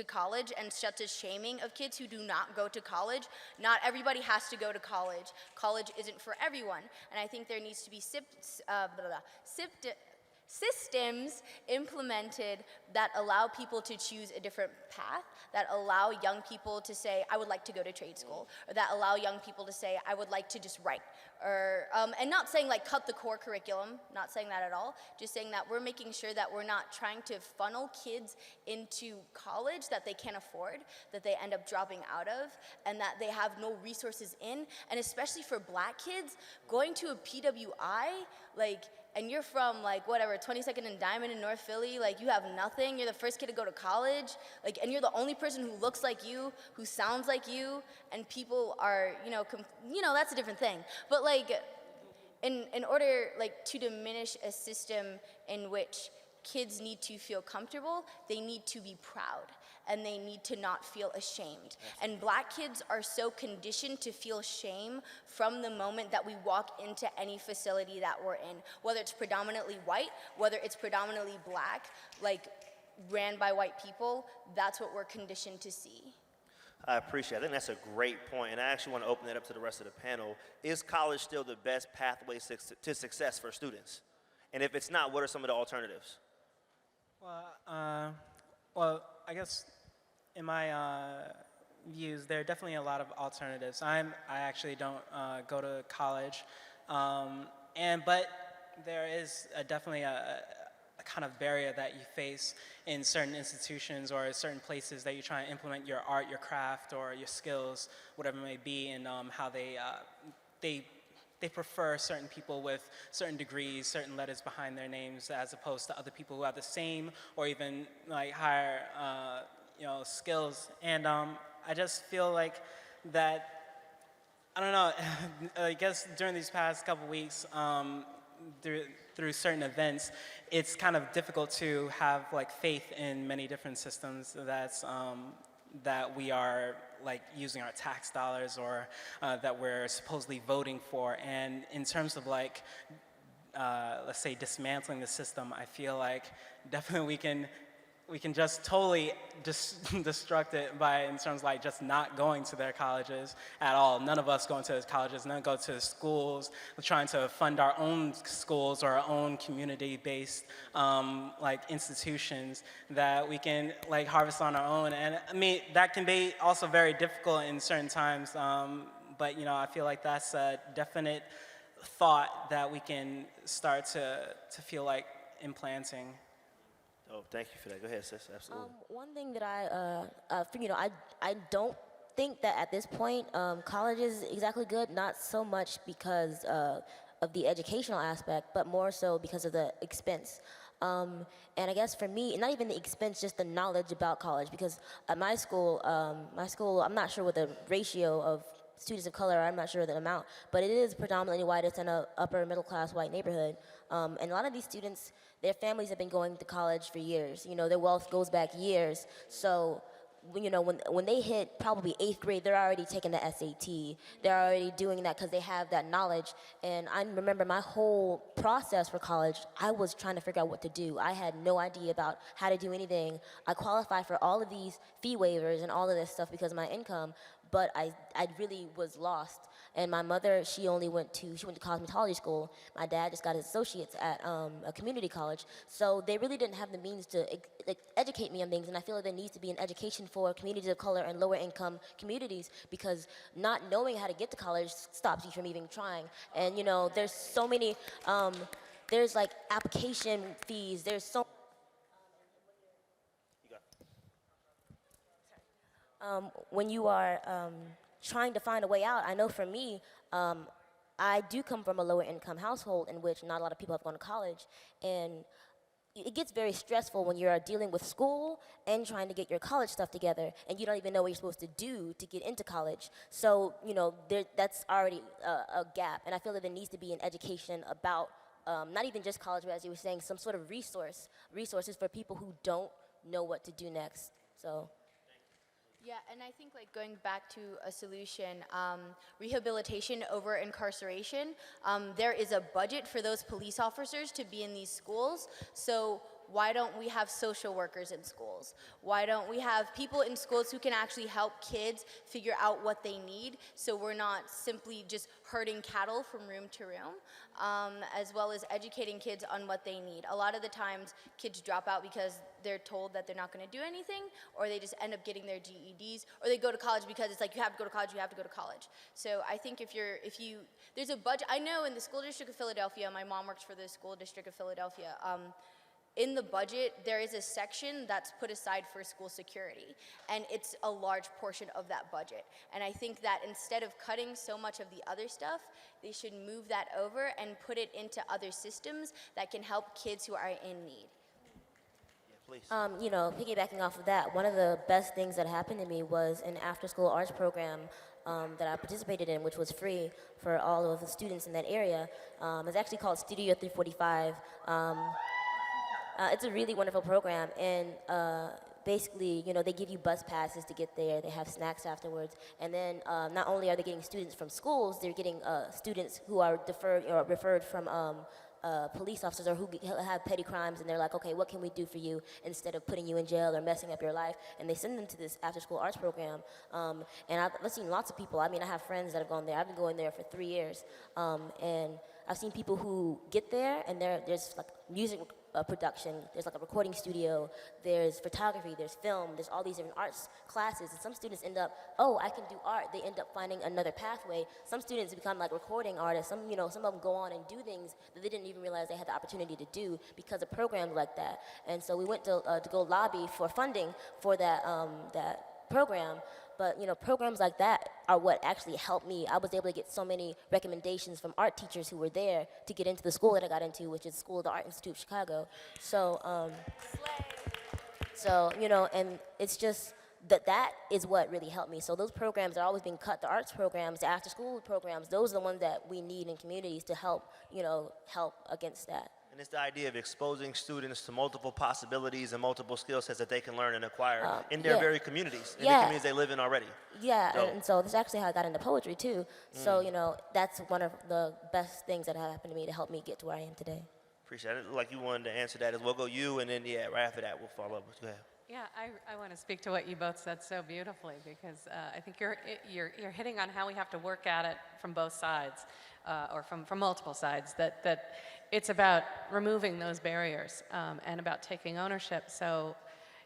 college, and such a shaming of kids who do not go to college. Not everybody has to go to college. College isn't for everyone, and I think there needs to be systems implemented that allow people to choose a different path, that allow young people to say, I would like to go to trade school, or that allow young people to say, I would like to just write, or, and not saying like cut the core curriculum, not saying that at all, just saying that we're making sure that we're not trying to funnel kids into college that they can't afford, that they end up dropping out of, and that they have no resources in, and especially for black kids, going to a PWI, like, and you're from like whatever 22nd and Diamond in North Philly, like you have nothing, you're the first kid to go to college, like, and you're the only person who looks like you, who sounds like you, and people are, that's a different thing. But like, in order like to diminish a system in which kids need to feel comfortable, they need to be proud, and they need to not feel ashamed. And black kids are so conditioned to feel shame from the moment that we walk into any facility that we're in, whether it's predominantly white, whether it's predominantly black, like ran by white people, that's what we're conditioned to see. I appreciate it. I think that's a great point, and I actually want to open that up to the rest of the panel. Is college still the best pathway to success for students? And if it's not, what are some of the alternatives? Well, I guess in my views, there are definitely a lot of alternatives. I actually don't go to college, but there is definitely a kind of barrier that you face in certain institutions or certain places that you try to implement your art, your craft, or your skills, whatever it may be, and how they prefer certain people with certain degrees, certain letters behind their names, as opposed to other people who have the same or even like higher, skills. And I just feel like that, I don't know, I guess during these past couple weeks, through certain events, it's kind of difficult to have like faith in many different systems that we are like using our tax dollars or that we're supposedly voting for. And in terms of like, let's say dismantling the system, I feel like definitely we can just totally destruct it by, in terms of like just not going to their colleges at all. None of us going to colleges, none go to schools. We're trying to fund our own schools or our own community-based like institutions that we can like harvest on our own. And I mean, that can be also very difficult in certain times, but I feel like that's a definite thought that we can start to feel like implanting. Oh, thank you for that. Go ahead, sis. Absolutely. One thing that I don't think that at this point college is exactly good. Not so much because of the educational aspect, but more so because of the expense. And I guess for me, not even the expense, just the knowledge about college. Because at my school, I'm not sure what the ratio of students of color, I'm not sure the amount, but it is predominantly white. It's in an upper middle class white neighborhood. And a lot of these students, their families have been going to college for years. Their wealth goes back years. So, when they hit probably 8th grade, they're already taking the SAT. They're already doing that because they have that knowledge. And I remember my whole process for college, I was trying to figure out what to do. I had no idea about how to do anything. I qualified for all of these fee waivers and all of this stuff because of my income, but I really was lost. And my mother, she went to cosmetology school. My dad just got his associates at a community college. So they really didn't have the means to educate me on things. And I feel like there needs to be an education for communities of color and lower income communities, because not knowing how to get to college stops you from even trying. And there's so many, there's like application fees. There's so when you are trying to find a way out. I know for me, I do come from a lower income household in which not a lot of people have gone to college, and it gets very stressful when you're dealing with school and trying to get your college stuff together, and you don't even know what you're supposed to do to get into college. So that's already a gap, and I feel that there needs to be an education about not even just college, but as you were saying, some sort of resources for people who don't know what to do next. So. Yeah, and I think like going back to a solution, rehabilitation over incarceration, there is a budget for those police officers to be in these schools. So why don't we have social workers in schools? Why don't we have people in schools who can actually help kids figure out what they need, so we're not simply just herding cattle from room to room, as well as educating kids on what they need. A lot of the times kids drop out because they're told that they're not going to do anything, or they just end up getting their GEDs, or they go to college because it's like, you have to go to college, you have to go to college. So I think there's a budget. I know in the school district of Philadelphia, my mom works for the school district of Philadelphia, in the budget, there is a section that's put aside for school security, and it's a large portion of that budget. And I think that instead of cutting so much of the other stuff, they should move that over and put it into other systems that can help kids who are in need. Please. You know, piggybacking off of that, one of the best things that happened to me was an after-school arts program that I participated in, which was free for all of the students in that area. It's actually called Studio 345. It's a really wonderful program, and basically, you know, they give you bus passes to get there. They have snacks afterwards, and then not only are they getting students from schools, they're getting students who are deferred or referred from police officers or who have petty crimes, and they're like, okay, what can we do for you instead of putting you in jail or messing up your life? And they send them to this after-school arts program. And I've seen lots of people. I mean, I have friends that have gone there. I've been going there for 3 years, and I've seen people who get there, and there's like music production, there's like a recording studio, there's photography, there's film, there's all these different arts classes, and some students end up, oh, I can do art. They end up finding another pathway. Some students become like recording artists. Some of them go on and do things that they didn't even realize they had the opportunity to do because of programs like that. And so we went to go lobby for funding for that program. But, you know, programs like that are what actually helped me. I was able to get so many recommendations from art teachers who were there to get into the school that I got into, which is School of the Art Institute of Chicago. So, you know, and it's just that is what really helped me. So those programs are always being cut. The arts programs, the after-school programs, those are the ones that we need in communities to help, you know, help against that. And it's the idea of exposing students to multiple possibilities and multiple skill sets that they can learn and acquire in their very communities, in the communities they live in already. Yeah, and so that's actually how I got into poetry too. So, you know, that's one of the best things that happened to me to help me get to where I am today. Appreciate it. Like you wanted to answer that as well. Go you, and then, right after that, we'll follow up. Go ahead. Yeah, I want to speak to what you both said so beautifully, because I think you're hitting on how we have to work at it from both sides, or from multiple sides, that it's about removing those barriers and about taking ownership. So,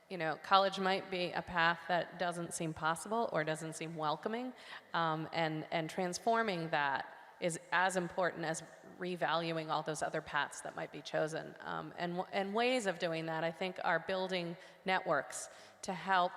you know, college might be a path that doesn't seem possible or doesn't seem welcoming, and transforming that is as important as revaluing all those other paths that might be chosen. And ways of doing that, I think, are building networks to help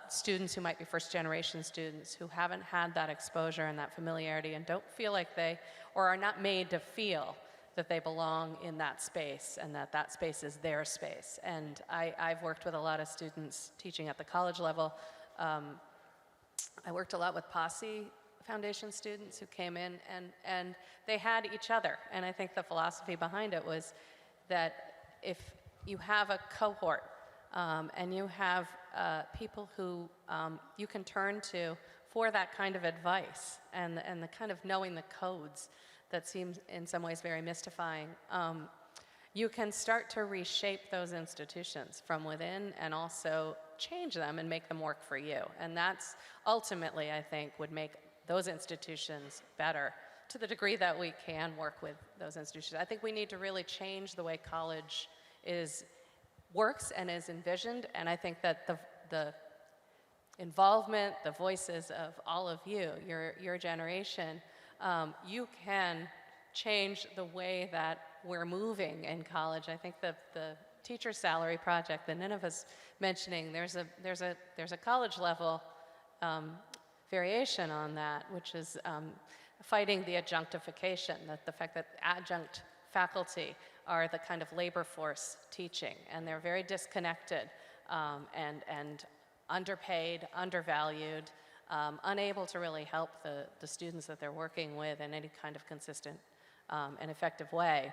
students who might be first-generation students who haven't had that exposure and that familiarity and don't feel like they, or are not made to feel that they belong in that space and that space is their space. And I've worked with a lot of students teaching at the college level. I worked a lot with Posse Foundation students who came in, and they had each other. And I think the philosophy behind it was that if you have a cohort and you have people who you can turn to for that kind of advice and the kind of knowing the codes that seems in some ways very mystifying, you can start to reshape those institutions from within and also change them and make them work for you. And that's ultimately, I think, would make those institutions better to the degree that we can work with those institutions. I think we need to really change the way college works and is envisioned, and I think that the involvement, the voices of all of you, your generation, you can change the way that we're moving in college. I think the teacher salary project that Nineveh's mentioning, there's a college level variation on that, which is fighting the adjunctification, the fact that adjunct faculty are the kind of labor force teaching, and they're very disconnected and underpaid, undervalued, unable to really help the students that they're working with in any kind of consistent and effective way.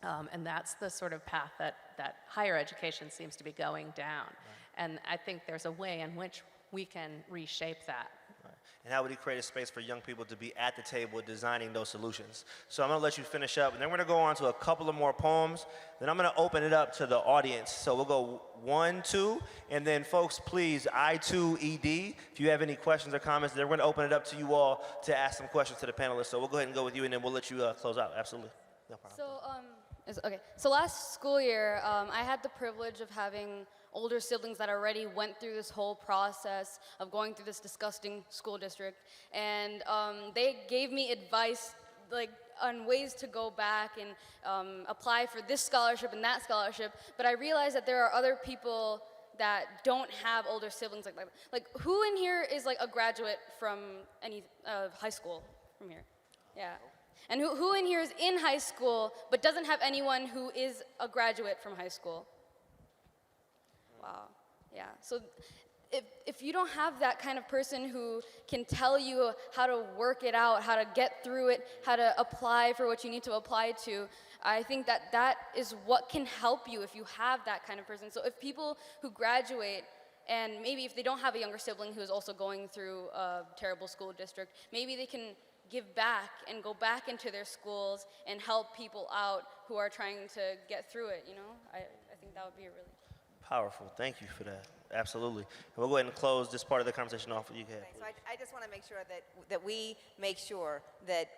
And that's the sort of path that higher education seems to be going down. Right. And I think there's a way in which we can reshape that. Right. And how would he create a space for young people to be at the table designing those solutions? So I'm gonna let you finish up, and then we're gonna go on to a couple of more poems. Then I'm gonna open it up to the audience. So we'll go 1, 2, and then folks, please, iTooED, if you have any questions or comments, then we're gonna open it up to you all to ask some questions to the panelists. So we'll go ahead and go with you, and then we'll let you close out. Absolutely. No problem. So last school year, I had the privilege of having older siblings that already went through this whole process of going through this disgusting school district, and they gave me advice like on ways to go back and apply for this scholarship and that scholarship. But I realized that there are other people that don't have older siblings like that. Like, who in here is like a graduate from any high school from here? Yeah. And who in here is in high school but doesn't have anyone who is a graduate from high school? Wow, yeah. So if you don't have that kind of person who can tell you how to work it out, how to get through it, how to apply for what you need to apply to, I think that is what can help you if you have that kind of person. So if people who graduate, and maybe if they don't have a younger sibling who is also going through a terrible school district, maybe they can give back and go back into their schools and help people out who are trying to get through it, you know? I think that would be a really Powerful. Thank you for that. Absolutely. And we'll go ahead and close this part of the conversation off with you, Kat. So I just want to make sure that we make sure that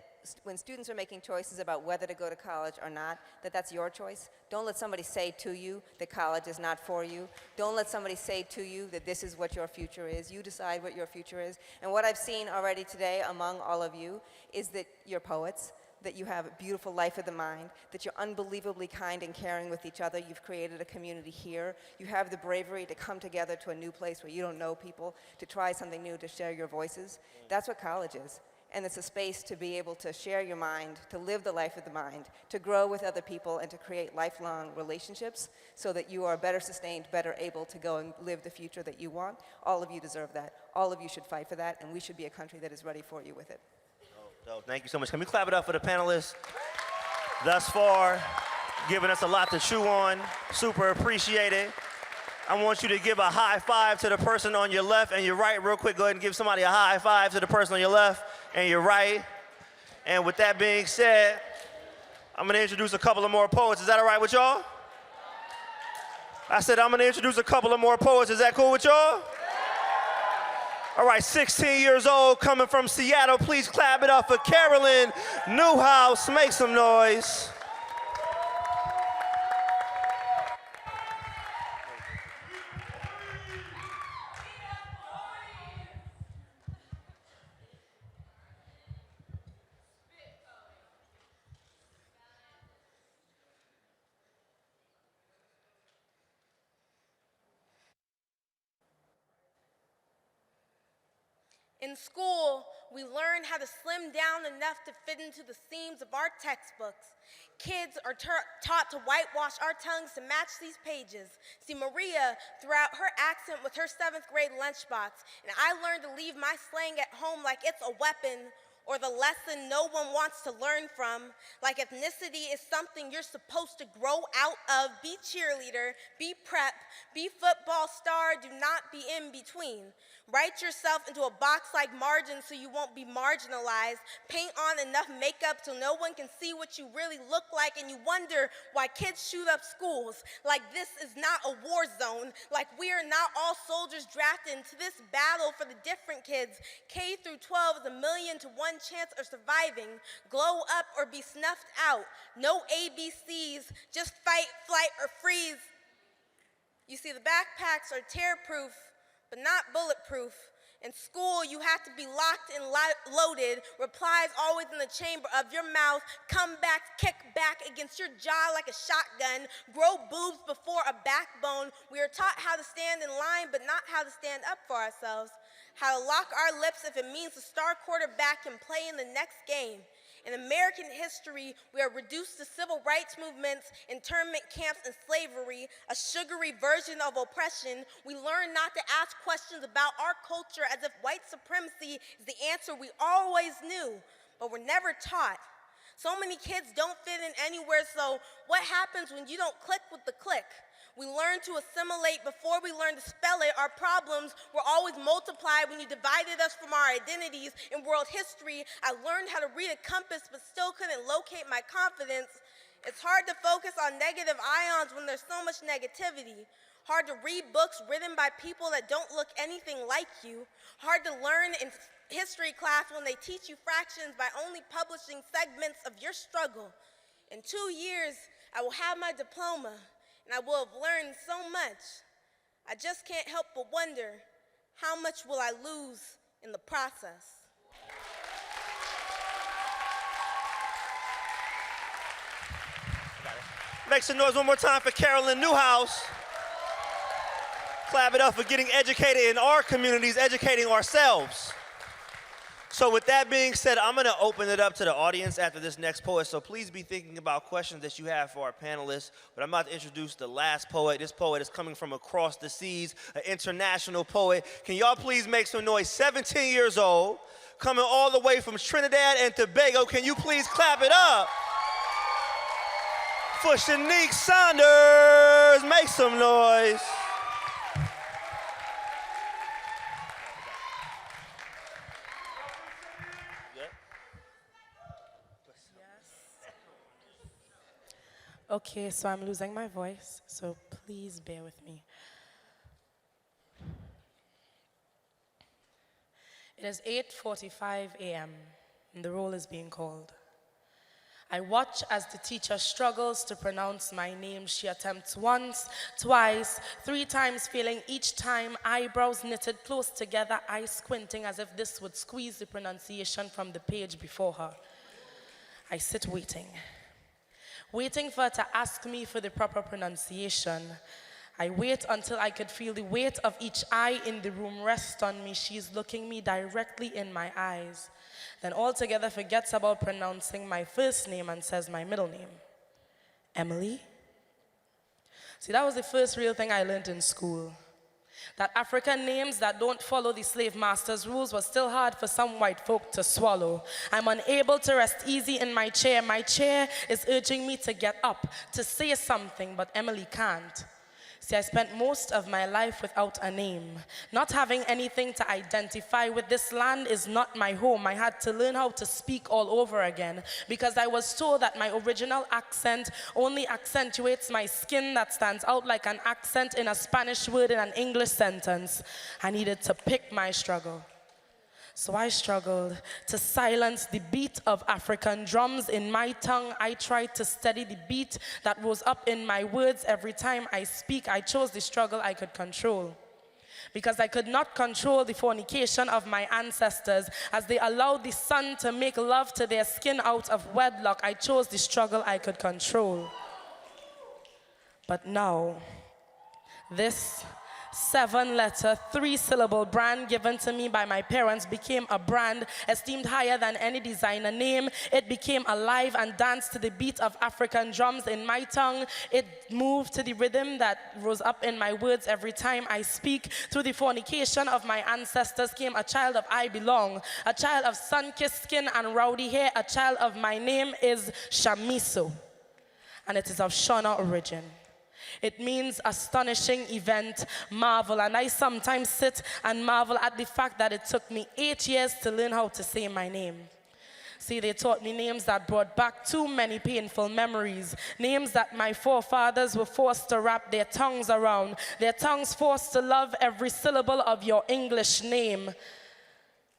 when students are making choices about whether to go to college or not, that's your choice. Don't let somebody say to you that college is not for you. Don't let somebody say to you that this is what your future is. You decide what your future is. And what I've seen already today among all of you is that you're poets, that you have a beautiful life of the mind, that you're unbelievably kind and caring with each other. You've created a community here. You have the bravery to come together to a new place where you don't know people, to try something new, to share your voices. That's what college is. And it's a space to be able to share your mind, to live the life of the mind, to grow with other people, and to create lifelong relationships so that you are better sustained, better able to go and live the future that you want. All of you deserve that. All of you should fight for that, and we should be a country that is ready for you with it. Dope. Thank you so much. Can we clap it up for the panelists thus far, giving us a lot to chew on? Super appreciate it. I want you to give a high five to the person on your left and your right real quick. Go ahead and give somebody a high five to the person on your left and your right. And with that being said, I'm going to introduce a couple of more poets. Is that all right with y'all? I said I'm going to introduce a couple of more poets. Is that cool with y'all? All right, 16 years old, coming from Seattle. Please clap it up for Carolyn Newhouse. Make some noise. In school, we learn how to slim down enough to fit into the seams of our textbooks. Kids are taught to whitewash our tongues to match these pages. See, Maria threw out her accent with her 7th grade lunchbox, and I learned to leave my slang at home like it's a weapon, or the lesson no one wants to learn from, like ethnicity is something you're supposed to grow out of. Be cheerleader, be prep, be football star, do not be in between. Write yourself into a box like margin so you won't be marginalized. Paint on enough makeup so no one can see what you really look like, and you wonder why kids shoot up schools. Like this is not a war zone, like we are not all soldiers drafted into this battle for the different kids. K through 12 is a million to 1 chance of surviving. Glow up or be snuffed out. No ABCs, just fight, flight, or freeze. You see, the backpacks are tear-proof, but not bulletproof. In school, you have to be locked and loaded. Replies always in the chamber of your mouth. Comebacks kick back against your jaw like a shotgun. Grow boobs before a backbone. We are taught how to stand in line, but not how to stand up for ourselves. How to lock our lips if it means the star quarterback can play in the next game. In American history, we are reduced to civil rights movements, internment camps, and slavery, a sugary version of oppression. We learn not to ask questions about our culture as if white supremacy is the answer we always knew, but we're never taught. So many kids don't fit in anywhere, so what happens when you don't click with the click? We learn to assimilate before we learn to spell it. Our problems were always multiplied when you divided us from our identities. In world history, I learned how to read a compass but still couldn't locate my confidence. It's hard to focus on negative ions when there's so much negativity. Hard to read books written by people that don't look anything like you. Hard to learn in history class when they teach you fractions by only publishing segments of your struggle. In 2 years, I will have my diploma, and I will have learned so much. I just can't help but wonder, how much will I lose in the process? Make some noise one more time for Carolyn Newhouse. Clap it up for getting educated in our communities, educating ourselves. So with that being said, I'm gonna open it up to the audience after this next poet, so please be thinking about questions that you have for our panelists. But I'm about to introduce the last poet. This poet is coming from across the seas, an international poet. Can y'all please make some noise? 17 years old, coming all the way from Trinidad and Tobago. Can you please clap it up for Shanique Saunders? Make some noise. Okay, so I'm losing my voice, so please bear with me. It is 8:45 a.m. and the roll is being called. I watch as the teacher struggles to pronounce my name. She attempts once, twice, 3 times, failing each time, eyebrows knitted close together, eyes squinting as if this would squeeze the pronunciation from the page before her. I sit waiting for her to ask me for the proper pronunciation. I wait until I could feel the weight of each eye in the room rest on me. She's looking me directly in my eyes, then altogether forgets about pronouncing my first name and says my middle name, Emily. See, that was the first real thing I learned in school. That African names that don't follow the slave master's rules was still hard for some white folk to swallow. I'm unable to rest easy in my chair. My chair is urging me to get up, to say something, but Emily can't. See, I spent most of my life without a name, not having anything to identify with. This land is not my home. I had to learn how to speak all over again because I was told that my original accent only accentuates my skin that stands out like an accent in a Spanish word in an English sentence. I needed to pick my struggle. So I struggled to silence the beat of African drums in my tongue. I tried to steady the beat that rose up in my words every time I speak. I chose the struggle I could control, because I could not control the fornication of my ancestors as they allowed the sun to make love to their skin out of wedlock. I chose the struggle I could control. But now, this 7-letter, 3-syllable brand given to me by my parents became a brand esteemed higher than any designer name. It became alive and danced to the beat of African drums in my tongue. It moved to the rhythm that rose up in my words every time I speak. Through the fornication of my ancestors came a child of I belong, a child of sun-kissed skin and rowdy hair, a child of my name is Shamiso, and it is of Shona origin. It means astonishing event, marvel, and I sometimes sit and marvel at the fact that it took me 8 years to learn how to say my name. See, they taught me names that brought back too many painful memories, names that my forefathers were forced to wrap their tongues around, their tongues forced to love every syllable of your English name.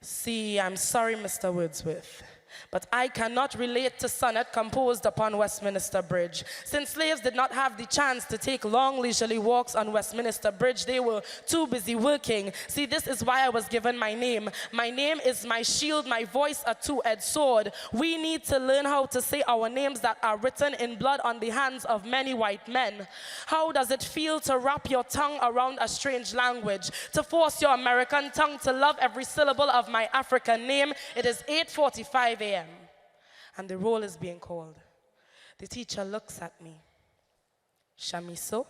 See, I'm sorry, Mr. Wordsworth, but I cannot relate to sonnet composed upon Westminster Bridge. Since slaves did not have the chance to take long leisurely walks on Westminster Bridge, they were too busy working. See, this is why I was given my name. My name is my shield, my voice a two-edged sword. We need to learn how to say our names that are written in blood on the hands of many white men. How does it feel to wrap your tongue around a strange language, to force your American tongue to love every syllable of my African name? It is 8:45 a.m. and the roll is being called. The teacher looks at me. Shamiso?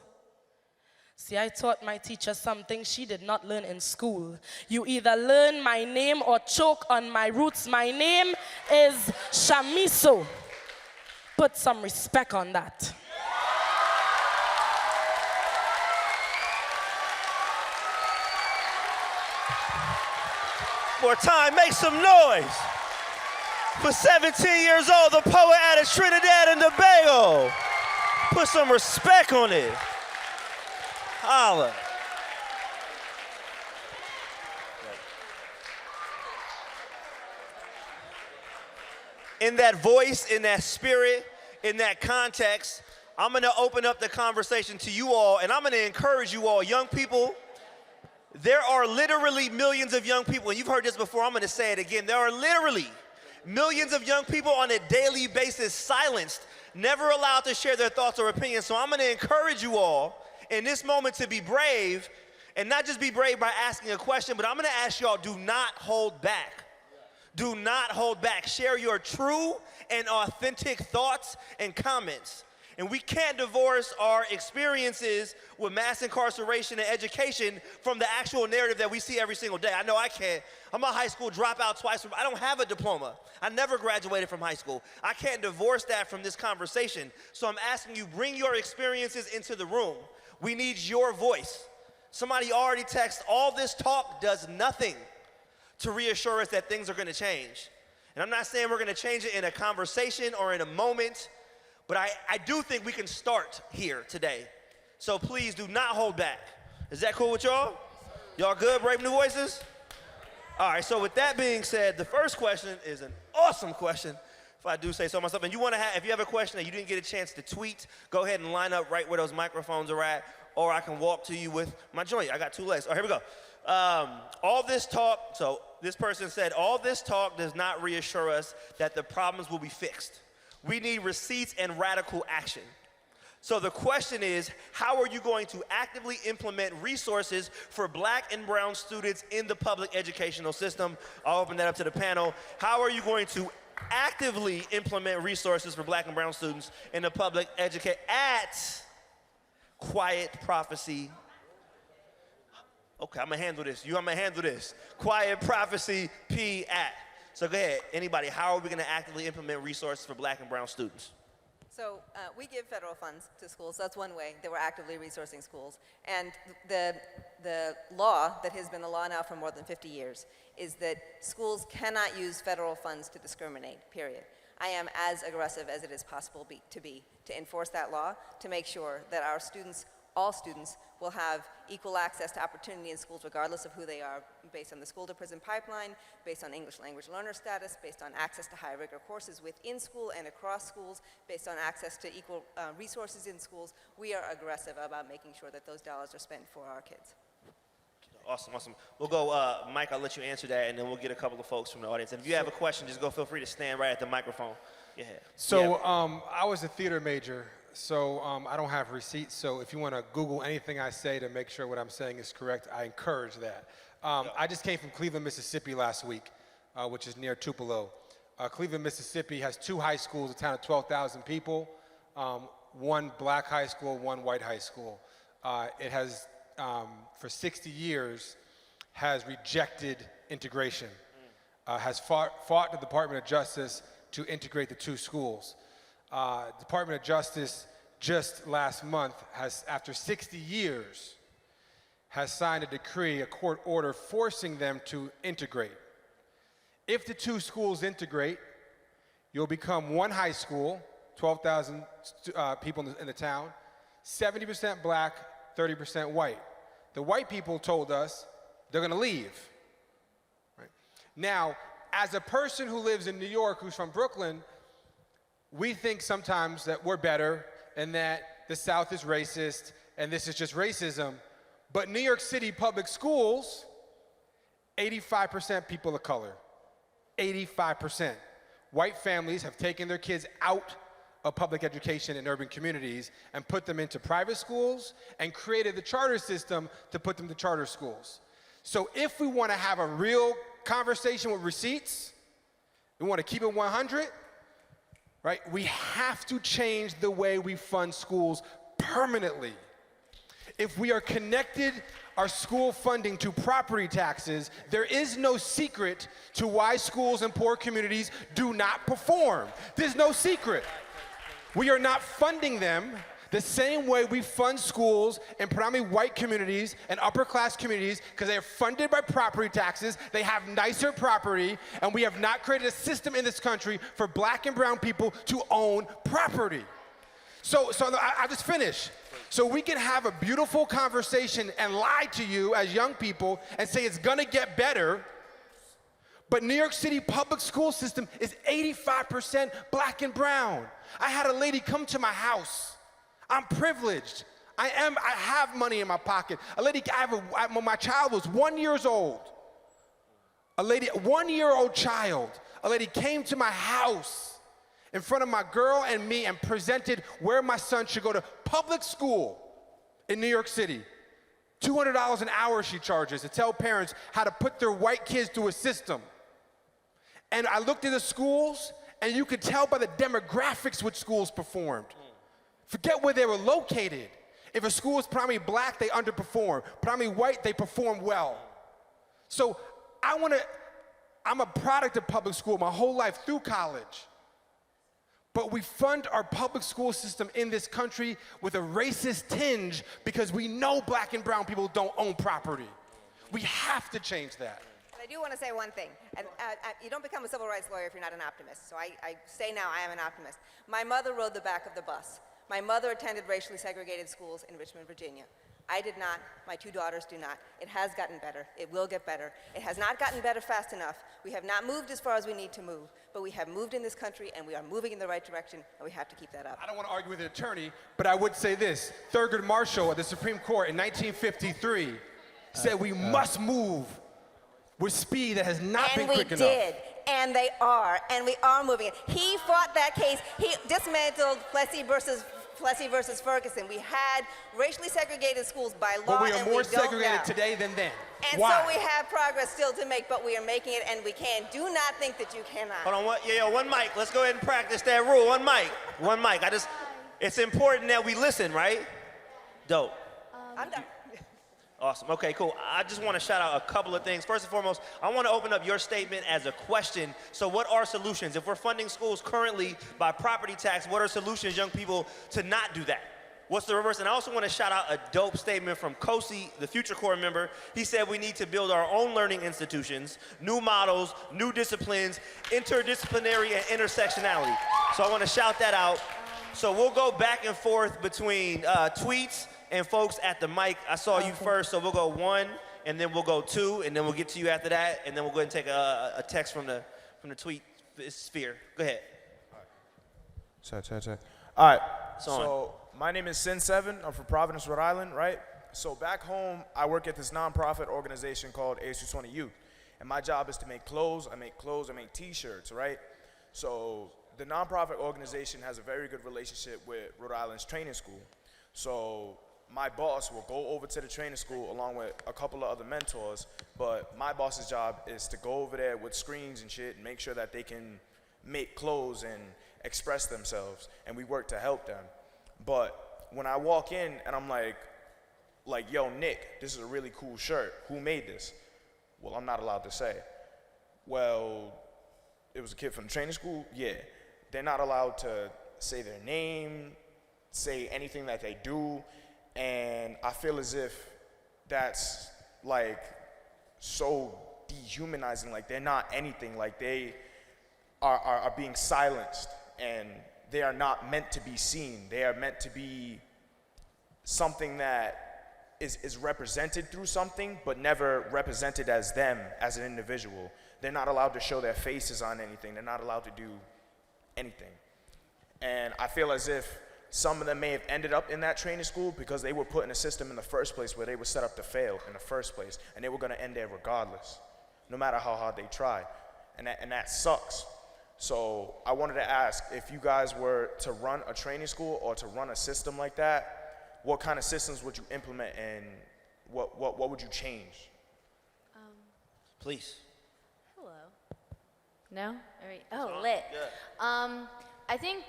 See, I taught my teacher something she did not learn in school. You either learn my name or choke on my roots. My name is Shamiso. Put some respect on that. More time, make some noise. For 17 years old, the poet out of Trinidad and Tobago. Put some respect on it. Holla. In that voice, in that spirit, in that context, I'm gonna open up the conversation to you all, and I'm gonna encourage you all, young people. There are literally millions of young people, and you've heard this before, I'm gonna say it again. There are literally millions of young people on a daily basis silenced, never allowed to share their thoughts or opinions. So I'm gonna encourage you all in this moment to be brave, and not just be brave by asking a question, but I'm gonna ask y'all, do not hold back. Do not hold back. Share your true and authentic thoughts and comments. And we can't divorce our experiences with mass incarceration and education from the actual narrative that we see every single day. I know I can't. I'm a high school dropout twice. I don't have a diploma. I never graduated from high school. I can't divorce that from this conversation. So I'm asking you, bring your experiences into the room. We need your voice. Somebody already texted, all this talk does nothing to reassure us that things are gonna change. And I'm not saying we're gonna change it in a conversation or in a moment, but I do think we can start here today. So please do not hold back. Is that cool with y'all? Y'all good, Brave New Voices? All right, so with that being said, the first question is an awesome question, if I do say so myself. And if you have a question that you didn't get a chance to tweet, go ahead and line up right where those microphones are at, or I can walk to you with my joint. I got 2 legs. All right, here we go. All this talk, so this person said, all this talk does not reassure us that the problems will be fixed. We need receipts and radical action. So the question is, how are you going to actively implement resources for Black and brown students in the public educational system? I'll open that up to the panel. How are you going to actively implement resources for Black and brown students in the public education at Quiet Prophecy? Okay, I'm gonna handle this. I'm gonna handle this. Quiet Prophecy P at. So go ahead, anybody, how are we gonna actively implement resources for Black and brown students? So we give federal funds to schools. So that's one way that we're actively resourcing schools. And the law that has been the law now for more than 50 years is that schools cannot use federal funds to discriminate, period. I am as aggressive as it is possible to enforce that law, to make sure that our students, all students, will have equal access to opportunity in schools regardless of who they are, based on the school-to-prison pipeline, based on English language learner status, based on access to high-rigor courses within school and across schools, based on access to equal resources in schools. We are aggressive about making sure that those dollars are spent for our kids. Awesome, awesome. We'll go, Mike, I'll let you answer that, and then we'll get a couple of folks from the audience. And if you have a question, just feel free to stand right at the microphone. Yeah. So I was a theater major. So I don't have receipts, so if you want to Google anything I say to make sure what I'm saying is correct, I encourage that. I just came from Cleveland, Mississippi last week, which is near Tupelo. Cleveland, Mississippi has 2 high schools, a town of 12,000 people, 1 black high school, 1 white high school. It has, for 60 years, has rejected integration, has fought the Department of Justice to integrate the 2 schools. Department of Justice just last month has, after 60 years, has signed a decree, a court order forcing them to integrate. If the 2 schools integrate, you'll become 1 high school, 12,000 people in the town, 70% black, 30% white. The white people told us they're gonna leave. Right? Now, as a person who lives in New York, who's from Brooklyn, we think sometimes that we're better and that the South is racist and this is just racism. But New York City public schools, 85% people of color, 85%. White families have taken their kids out of public education in urban communities and put them into private schools and created the charter system to put them to charter schools. So if we want to have a real conversation with receipts, we want to keep it 100, right? We have to change the way we fund schools permanently. If we are connected our school funding to property taxes, there is no secret to why schools in poor communities do not perform. There's no secret. We are not funding them The same way we fund schools in predominantly white communities and upper class communities because they are funded by property taxes, they have nicer property, and we have not created a system in this country for black and brown people to own property. So I just finish. So we can have a beautiful conversation and lie to you as young people and say it's gonna get better, but New York City public school system is 85% black and brown. I had a lady come to my house. I'm privileged. I have money in my pocket. A lady, when my child was 1 year old, a lady, 1 year old child, a lady came to my house in front of my girl and me and presented where my son should go to public school in New York City. $200 an hour she charges to tell parents how to put their white kids through a system. And I looked at the schools, and you could tell by the demographics which schools performed. Forget where they were located. If a school is primarily black, they underperform. Primarily white, they perform well. So I'm a product of public school my whole life through college. But we fund our public school system in this country with a racist tinge because we know black and brown people don't own property. We have to change that. But I do want to say one thing, and you don't become a civil rights lawyer if you're not an optimist. So I say now I am an optimist. My mother rode the back of the bus. My mother attended racially segregated schools in Richmond, Virginia. I did not. My two daughters do not. It has gotten better. It will get better. It has not gotten better fast enough. We have not moved as far as we need to move, but we have moved in this country, and we are moving in the right direction, and we have to keep that up. I don't want to argue with an attorney, but I would say this. Thurgood Marshall at the Supreme Court in 1953 said we must move with speed that has not been quick enough. And we did, and they are, and we are moving it. He fought that case. He dismantled Plessy versus Ferguson. We had racially segregated schools by law, but we are more segregated now. today than then. And Why? so we have progress still to make, but we are making it, and we can. Do not think that you cannot. Hold on, one mic. Let's go ahead and practice that rule. One mic. It's important that we listen, right? Dope. I'm done. Awesome. Okay, cool. I just want to shout out a couple of things. First and foremost, I want to open up your statement as a question. So what are solutions? If we're funding schools currently by property tax, what are solutions, young people, to not do that? What's the reverse? And I also want to shout out a dope statement from Kosi, the Future Corps member. He said we need to build our own learning institutions, new models, new disciplines, interdisciplinary and intersectionality. So I want to shout that out. So we'll go back and forth between tweets and folks at the mic. I saw you first, so we'll go 1, and then we'll go 2, and then we'll get to you after that, and then we'll go ahead and take a text from the tweet sphere. Go ahead. Check. All right, so my name is Sin7. I'm from Providence, Rhode Island, right? So back home, I work at this nonprofit organization called ASU20 Youth, and my job is to make clothes. I make T-shirts, right? So the nonprofit organization has a very good relationship with Rhode Island's training school. So my boss will go over to the training school along with a couple of other mentors, but my boss's job is to go over there with screens and shit and make sure that they can make clothes and express themselves, and we work to help them. But when I walk in and I'm like, yo, Nick, this is a really cool shirt. Who made this? Well, I'm not allowed to say. Well, it was a kid from the training school? Yeah. They're not allowed to say their name, say anything that they do. And I feel as if that's like so dehumanizing, like they're not anything, like they are being silenced, and they are not meant to be seen. They are meant to be something that is represented through something, but never represented as them, as an individual. They're not allowed to show their faces on anything. They're not allowed to do anything. And I feel as if some of them may have ended up in that training school because they were put in a system in the first place where they were set up to fail in the first place, and they were going to end there regardless, no matter how hard they tried. And that sucks. So I wanted to ask, if you guys were to run a training school or to run a system like that, what kind of systems would you implement, and what would you change? Please. Hello. No? All right. Oh, lit. Yeah. I think,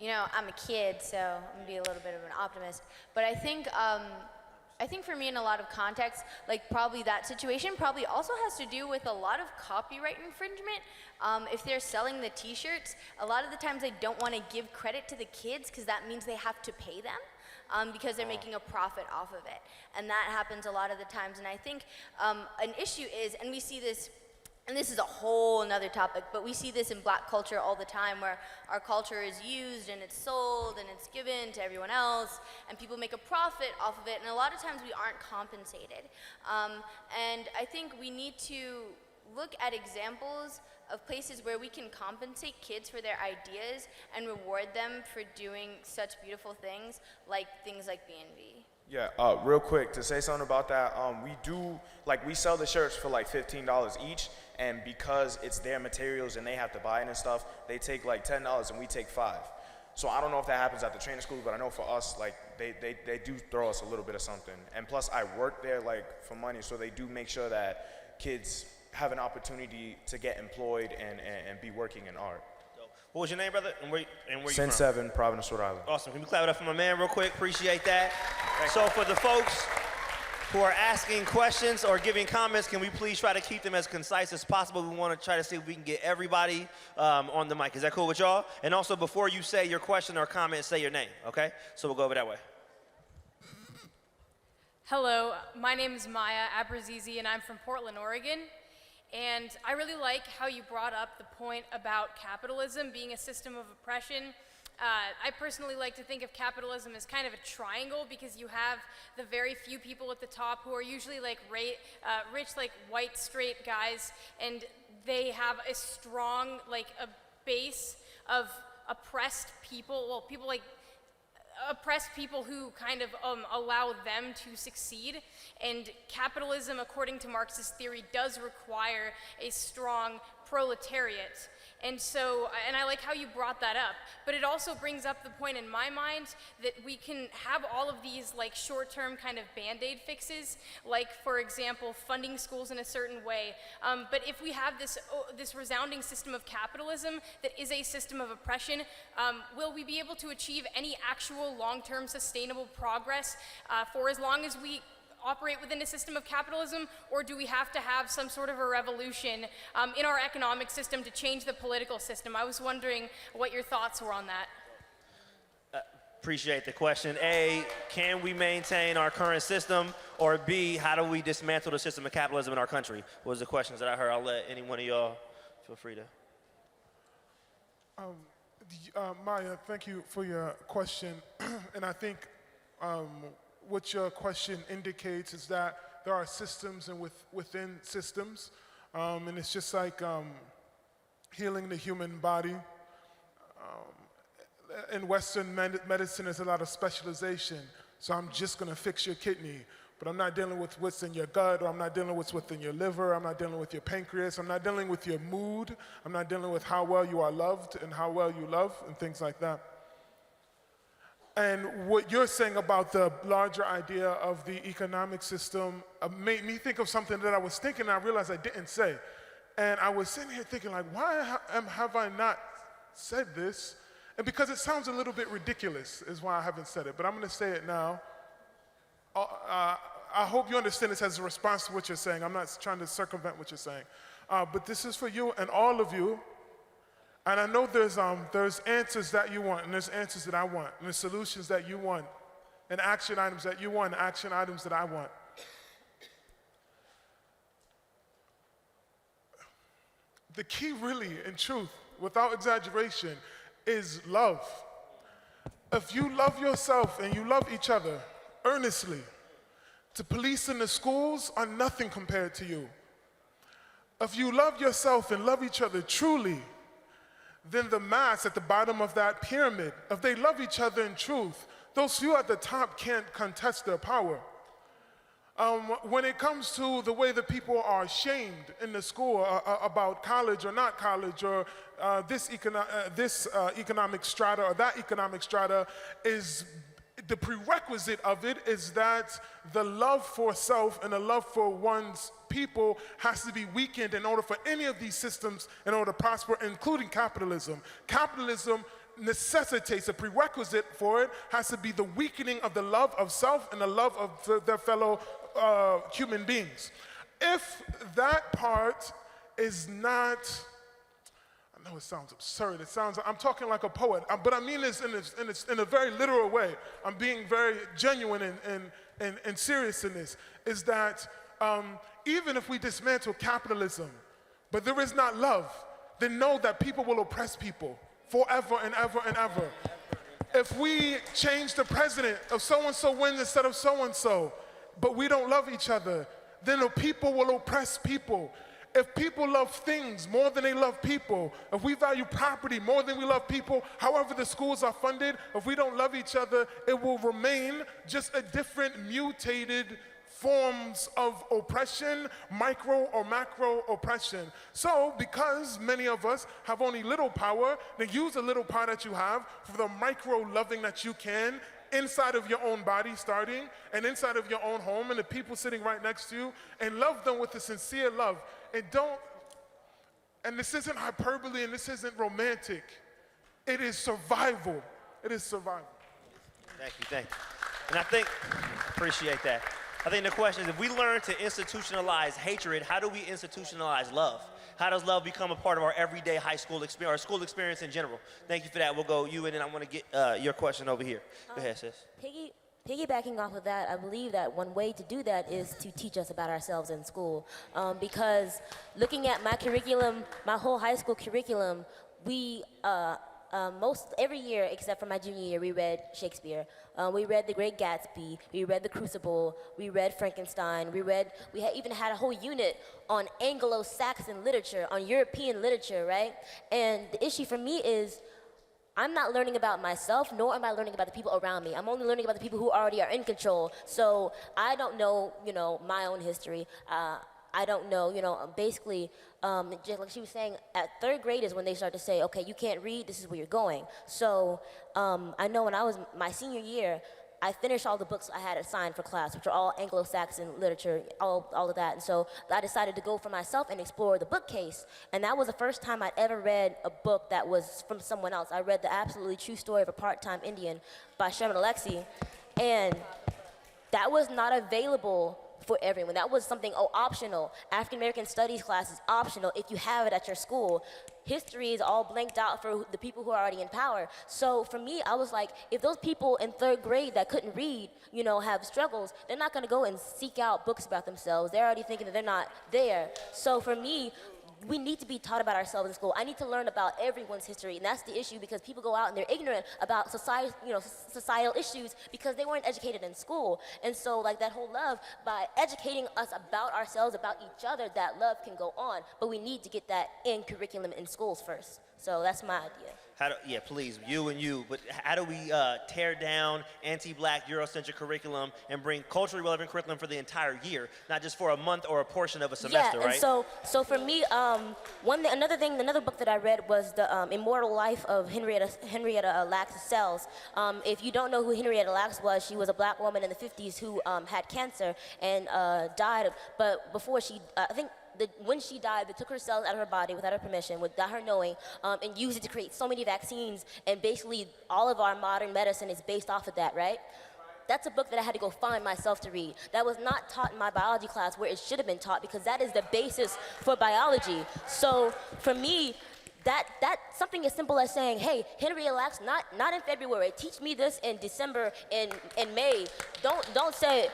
I'm a kid, so I'm going to be a little bit of an optimist. But I think I think for me, in a lot of contexts, like probably that situation probably also has to do with a lot of copyright infringement. If they're selling the t-shirts, a lot of the times they don't want to give credit to the kids because that means they have to pay them because they're making a profit off of it. And that happens a lot of the times. And I think an issue is, and we see this, and this is a whole nother topic, but we see this in Black culture all the time where our culture is used and it's sold and it's given to everyone else and people make a profit off of it, and a lot of times we aren't compensated. And I think we need to look at examples of places where we can compensate kids for their ideas and reward them for doing such beautiful things like B&B. Yeah, real quick, to say something about that, we sell the shirts for like $15 each, and because it's their materials and they have to buy it and stuff, they take like $10 and we take $5. So I don't know if that happens at the training schools, but I know for us, like, they do throw us a little bit of something. And plus, I work there, like, for money, so they do make sure that kids have an opportunity to get employed and be working in art. What was your name, brother? And where you Sin from? 7, Providence, Rhode Island. Awesome. Can we clap it up for my man real quick? Appreciate that. So for the folks who are asking questions or giving comments, can we please try to keep them as concise as possible? We want to try to see if we can get everybody on the mic. Is that cool with y'all? And also, before you say your question or comment, say your name, okay? So we'll go over that way. Hello, my name is Maya Abrazizi, and I'm from Portland, Oregon. And I really like how you brought up the point about capitalism being a system of oppression. I personally like to think of capitalism as kind of a triangle because you have the very few people at the top who are usually like rich, like white, straight guys, and they have a strong, like a base of oppressed people, well, people like oppressed people who kind of allow them to succeed. And capitalism, according to Marxist theory, does require a strong proletariat. And so, and I like how you brought that up, but it also brings up the point in my mind that we can have all of these like short-term kind of band-aid fixes, like for example, funding schools in a certain way. But if we have this resounding system of capitalism that is a system of oppression, will we be able to achieve any actual long-term sustainable progress for as long as we operate within a system of capitalism, or do we have to have some sort of a revolution in our economic system to change the political system? I was wondering what your thoughts were on that. Appreciate the question. A, can we maintain our current system? Or B, how do we dismantle the system of capitalism in our country? Was the questions that I heard. I'll let any one of y'all feel free to. Maya, thank you for your question. And I think what your question indicates is that there are systems and within systems, and it's just like healing the human body. In Western medicine, there's a lot of specialization, so I'm just going to fix your kidney, but I'm not dealing with what's in your gut, or I'm not dealing with what's in your liver, I'm not dealing with your pancreas, I'm not dealing with your mood, I'm not dealing with how well you are loved and how well you love, and things like that. And what you're saying about the larger idea of the economic system made me think of something that I was thinking and I realized I didn't say. And I was sitting here thinking, like, why have I not said this? And because it sounds a little bit ridiculous is why I haven't said it, but I'm gonna say it now. I hope you understand this as a response to what you're saying. I'm not trying to circumvent what you're saying. But this is for you and all of you. And I know there's answers that you want, and there's answers that I want, and there's solutions that you want, and action items that you want, and action items that I want. The key really, in truth, without exaggeration, is love. If you love yourself and you love each other earnestly, the police in the schools are nothing compared to you. If you love yourself and love each other truly, then the mass at the bottom of that pyramid, if they love each other in truth, those few at the top can't contest their power. When it comes to the way that people are shamed in the school about college or not college, or this economic strata or that economic strata, is the prerequisite of it is that the love for self and the love for one's people has to be weakened in order for any of these systems in order to prosper, including capitalism. Capitalism necessitates, a prerequisite for it has to be the weakening of the love of self and the love of their fellow human beings. If that part is not, I know it sounds absurd, I'm talking like a poet, but I mean this in a very literal way. I'm being very genuine and serious in this, is that even if we dismantle capitalism, but there is not love, then know that people will oppress people forever and ever and ever. If we change the president of so-and-so wins instead of so-and-so, but we don't love each other, then the people will oppress people. If people love things more than they love people, if we value property more than we love people, however the schools are funded, if we don't love each other, it will remain just a different mutated forms of oppression, micro or macro oppression. So, because many of us have only little power, then use the little power that you have for the micro loving that you can inside of your own body starting, and inside of your own home, and the people sitting right next to you, and love them with a sincere love. And this isn't hyperbole and this isn't romantic. It is survival. It is survival. Thank you. And I think, appreciate that. I think the question is, if we learn to institutionalize hatred, how do we institutionalize love? How does love become a part of our everyday high school experience, or school experience in general? Thank you for that. We'll go you, and then I want to get your question over here. Go ahead, sis. Piggybacking off of that, I believe that one way to do that is to teach us about ourselves in school. Because looking at my curriculum, my whole high school curriculum, we every year except for my junior year, we read Shakespeare. We read The Great Gatsby. We read The Crucible. We read Frankenstein. Even had a whole unit on Anglo-Saxon literature, on European literature, right? And the issue for me is, I'm not learning about myself, nor am I learning about the people around me. I'm only learning about the people who already are in control. So I don't know, my own history. I don't know, basically, just like she was saying, at third grade is when they start to say, okay, you can't read, this is where you're going. So I know when I was my senior year, I finished all the books I had assigned for class, which are all Anglo-Saxon literature, all of that. And so I decided to go for myself and explore the bookcase. And that was the first time I'd ever read a book that was from someone else. I read The Absolutely True Story of a Part-Time Indian by Sherman Alexie. And that was not available for everyone. That was something, optional. African American Studies class is optional if you have it at your school. History is all blanked out for the people who are already in power. So for me, I was like, if those people in third grade that couldn't read, have struggles, they're not gonna go and seek out books about themselves. They're already thinking that they're not there. So for me, we need to be taught about ourselves in school. I need to learn about everyone's history, and that's the issue, because people go out and they're ignorant about societal issues because they weren't educated in school. And so, like, that whole love, by educating us about ourselves, about each other, that love can go on. But we need to get that in curriculum in schools first. So that's my idea. Please, but how do we tear down anti-black Eurocentric curriculum and bring culturally relevant curriculum for the entire year, not just for a month or a portion of a semester, right? And so for me, another book that I read was The Immortal Life of Henrietta Lacks Sells. If you don't know who Henrietta Lacks was, she was a black woman in the 50s who had cancer and died, but before she, when she died, they took her cells out of her body without her permission, without her knowing, and used it to create so many vaccines, and basically all of our modern medicine is based off of that, right? That's a book that I had to go find myself to read. That was not taught in my biology class where it should have been taught, because that is the basis for biology. So for me, that something as simple as saying, hey, Henrietta Lacks, not in February, teach me this in December, in May. Don't say it.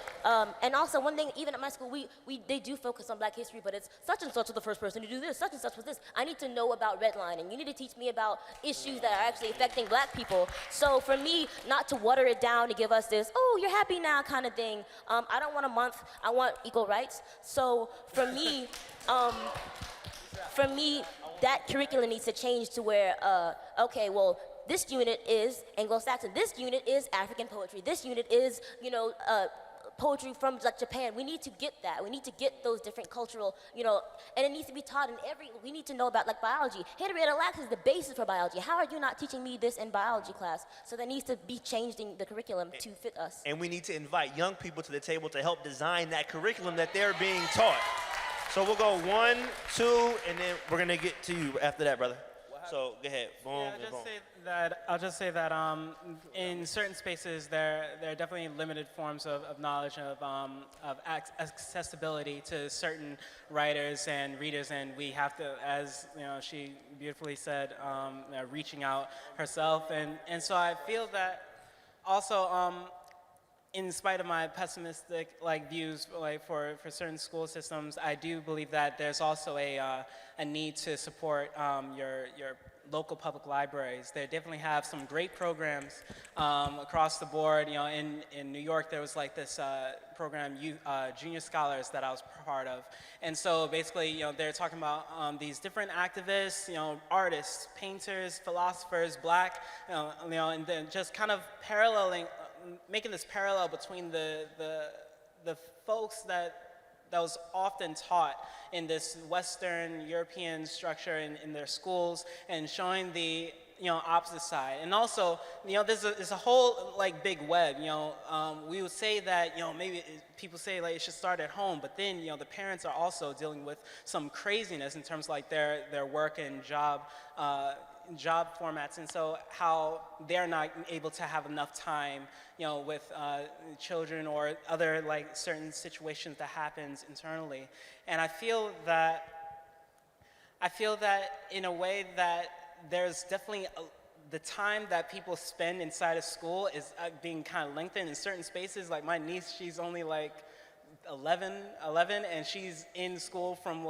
And also one thing, even at my school, they do focus on black history, but it's such and such was the first person to do this, such and such was this. I need to know about redlining. You need to teach me about issues that are actually affecting black people. So for me, not to water it down to give us this, oh, you're happy now kind of thing. I don't want a month, I want equal rights. So for me, that curriculum needs to change to where, okay, well, this unit is Anglo-Saxon, this unit is African poetry, this unit is, poetry from like Japan. We need to get that. We need to get those different cultural, and it needs to be taught in we need to know about like biology. Henrietta Lacks is the basis for biology. How are you not teaching me this in biology class? So that needs to be changed in the curriculum to fit us. And we need to invite young people to the table to help design that curriculum that they're being taught. So we'll go 1, 2, and then we're gonna get to you after that, brother. What So go ahead. Boom. Yeah, and boom. I'll just say that in certain spaces there are definitely limited forms of knowledge of accessibility to certain writers and readers, and we have to, as she beautifully said, reaching out herself, and so I feel that also. In spite of my pessimistic views for certain school systems, I do believe that there's also a need to support your local public libraries. They definitely have some great programs across the board. In New York there was this program, Junior Scholars, that I was part of, and so basically they're talking about these different activists, artists, painters, philosophers, Black, and then just kind of making this parallel between the folks that was often taught in this Western European structure in their schools, and showing the opposite side. And also there's a whole big web. We would say that maybe people say it should start at home, but then the parents are also dealing with some craziness in terms of their work and job formats, and so how they're not able to have enough time with children or other certain situations that happens internally. And I feel that in a way that there's definitely the time that people spend inside of school is being kind of lengthened in certain spaces. Like my niece, she's only 11, and she's in school from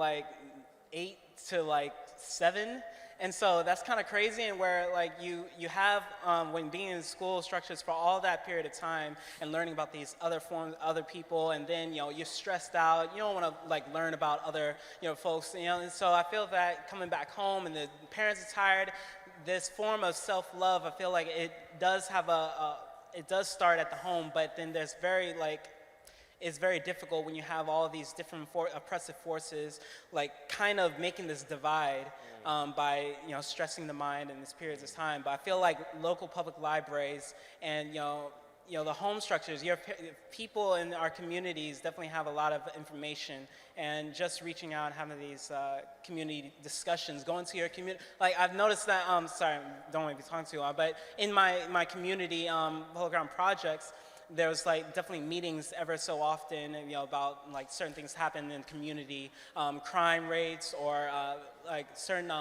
8 to 7. And so that's kind of crazy, and where you have when being in school structures for all that period of time and learning about these other forms, other people, and then you're stressed out. You don't want to learn about other folks. And so I feel that coming back home and the parents are tired. This form of self-love, I feel like it does have it does start at the home, but then there's it's very difficult when you have all these different oppressive forces kind of making this divide by stressing the mind in these periods of time. But I feel like local public libraries and the home structures, people in our communities definitely have a lot of information, and just reaching out and having these community discussions, going to your community. I've noticed that, sorry, don't want to be talking too long, but in my community Whole Ground projects, there's definitely meetings ever so often, about certain things happen in the community, crime rates, or certain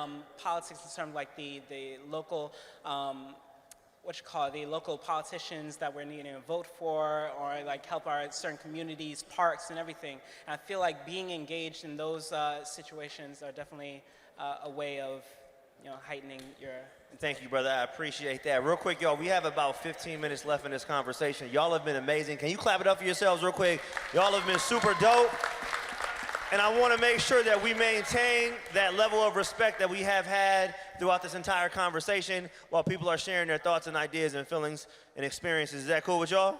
politics in terms of the local the local politicians that we're needing to vote for, or help our certain communities, parks, and everything. And I feel like being engaged in those situations are definitely a way of heightening your. Thank you, brother. I appreciate that. Real quick, y'all, we have about 15 minutes left in this conversation. Y'all have been amazing. Can you clap it up for yourselves real quick? Y'all have been super dope. And I want to make sure that we maintain that level of respect that we have had throughout this entire conversation while people are sharing their thoughts and ideas and feelings and experiences. Is that cool with y'all?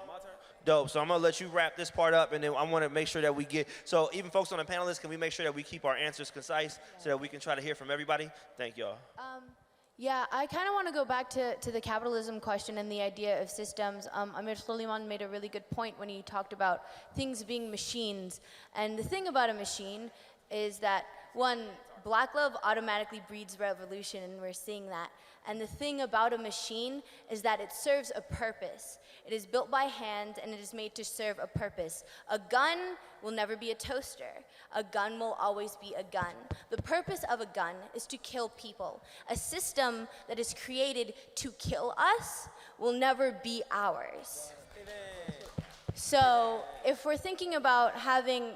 Dope. So I'm going to let you wrap this part up, and then I want to make sure that we get, so even folks on the panelists, can we make sure that we keep our answers concise so that we can try to hear from everybody? Thank y'all. Yeah, I kind of want to go back to the capitalism question and the idea of systems. Amir Suleiman made a really good point when he talked about things being machines. And the thing about a machine is that, one, Black love automatically breeds revolution, and we're seeing that. And the thing about a machine is that it serves a purpose. It is built by hand, and it is made to serve a purpose. A gun will never be a toaster. A gun will always be a gun. The purpose of a gun is to kill people. A system that is created to kill us will never be ours. So if we're thinking about having,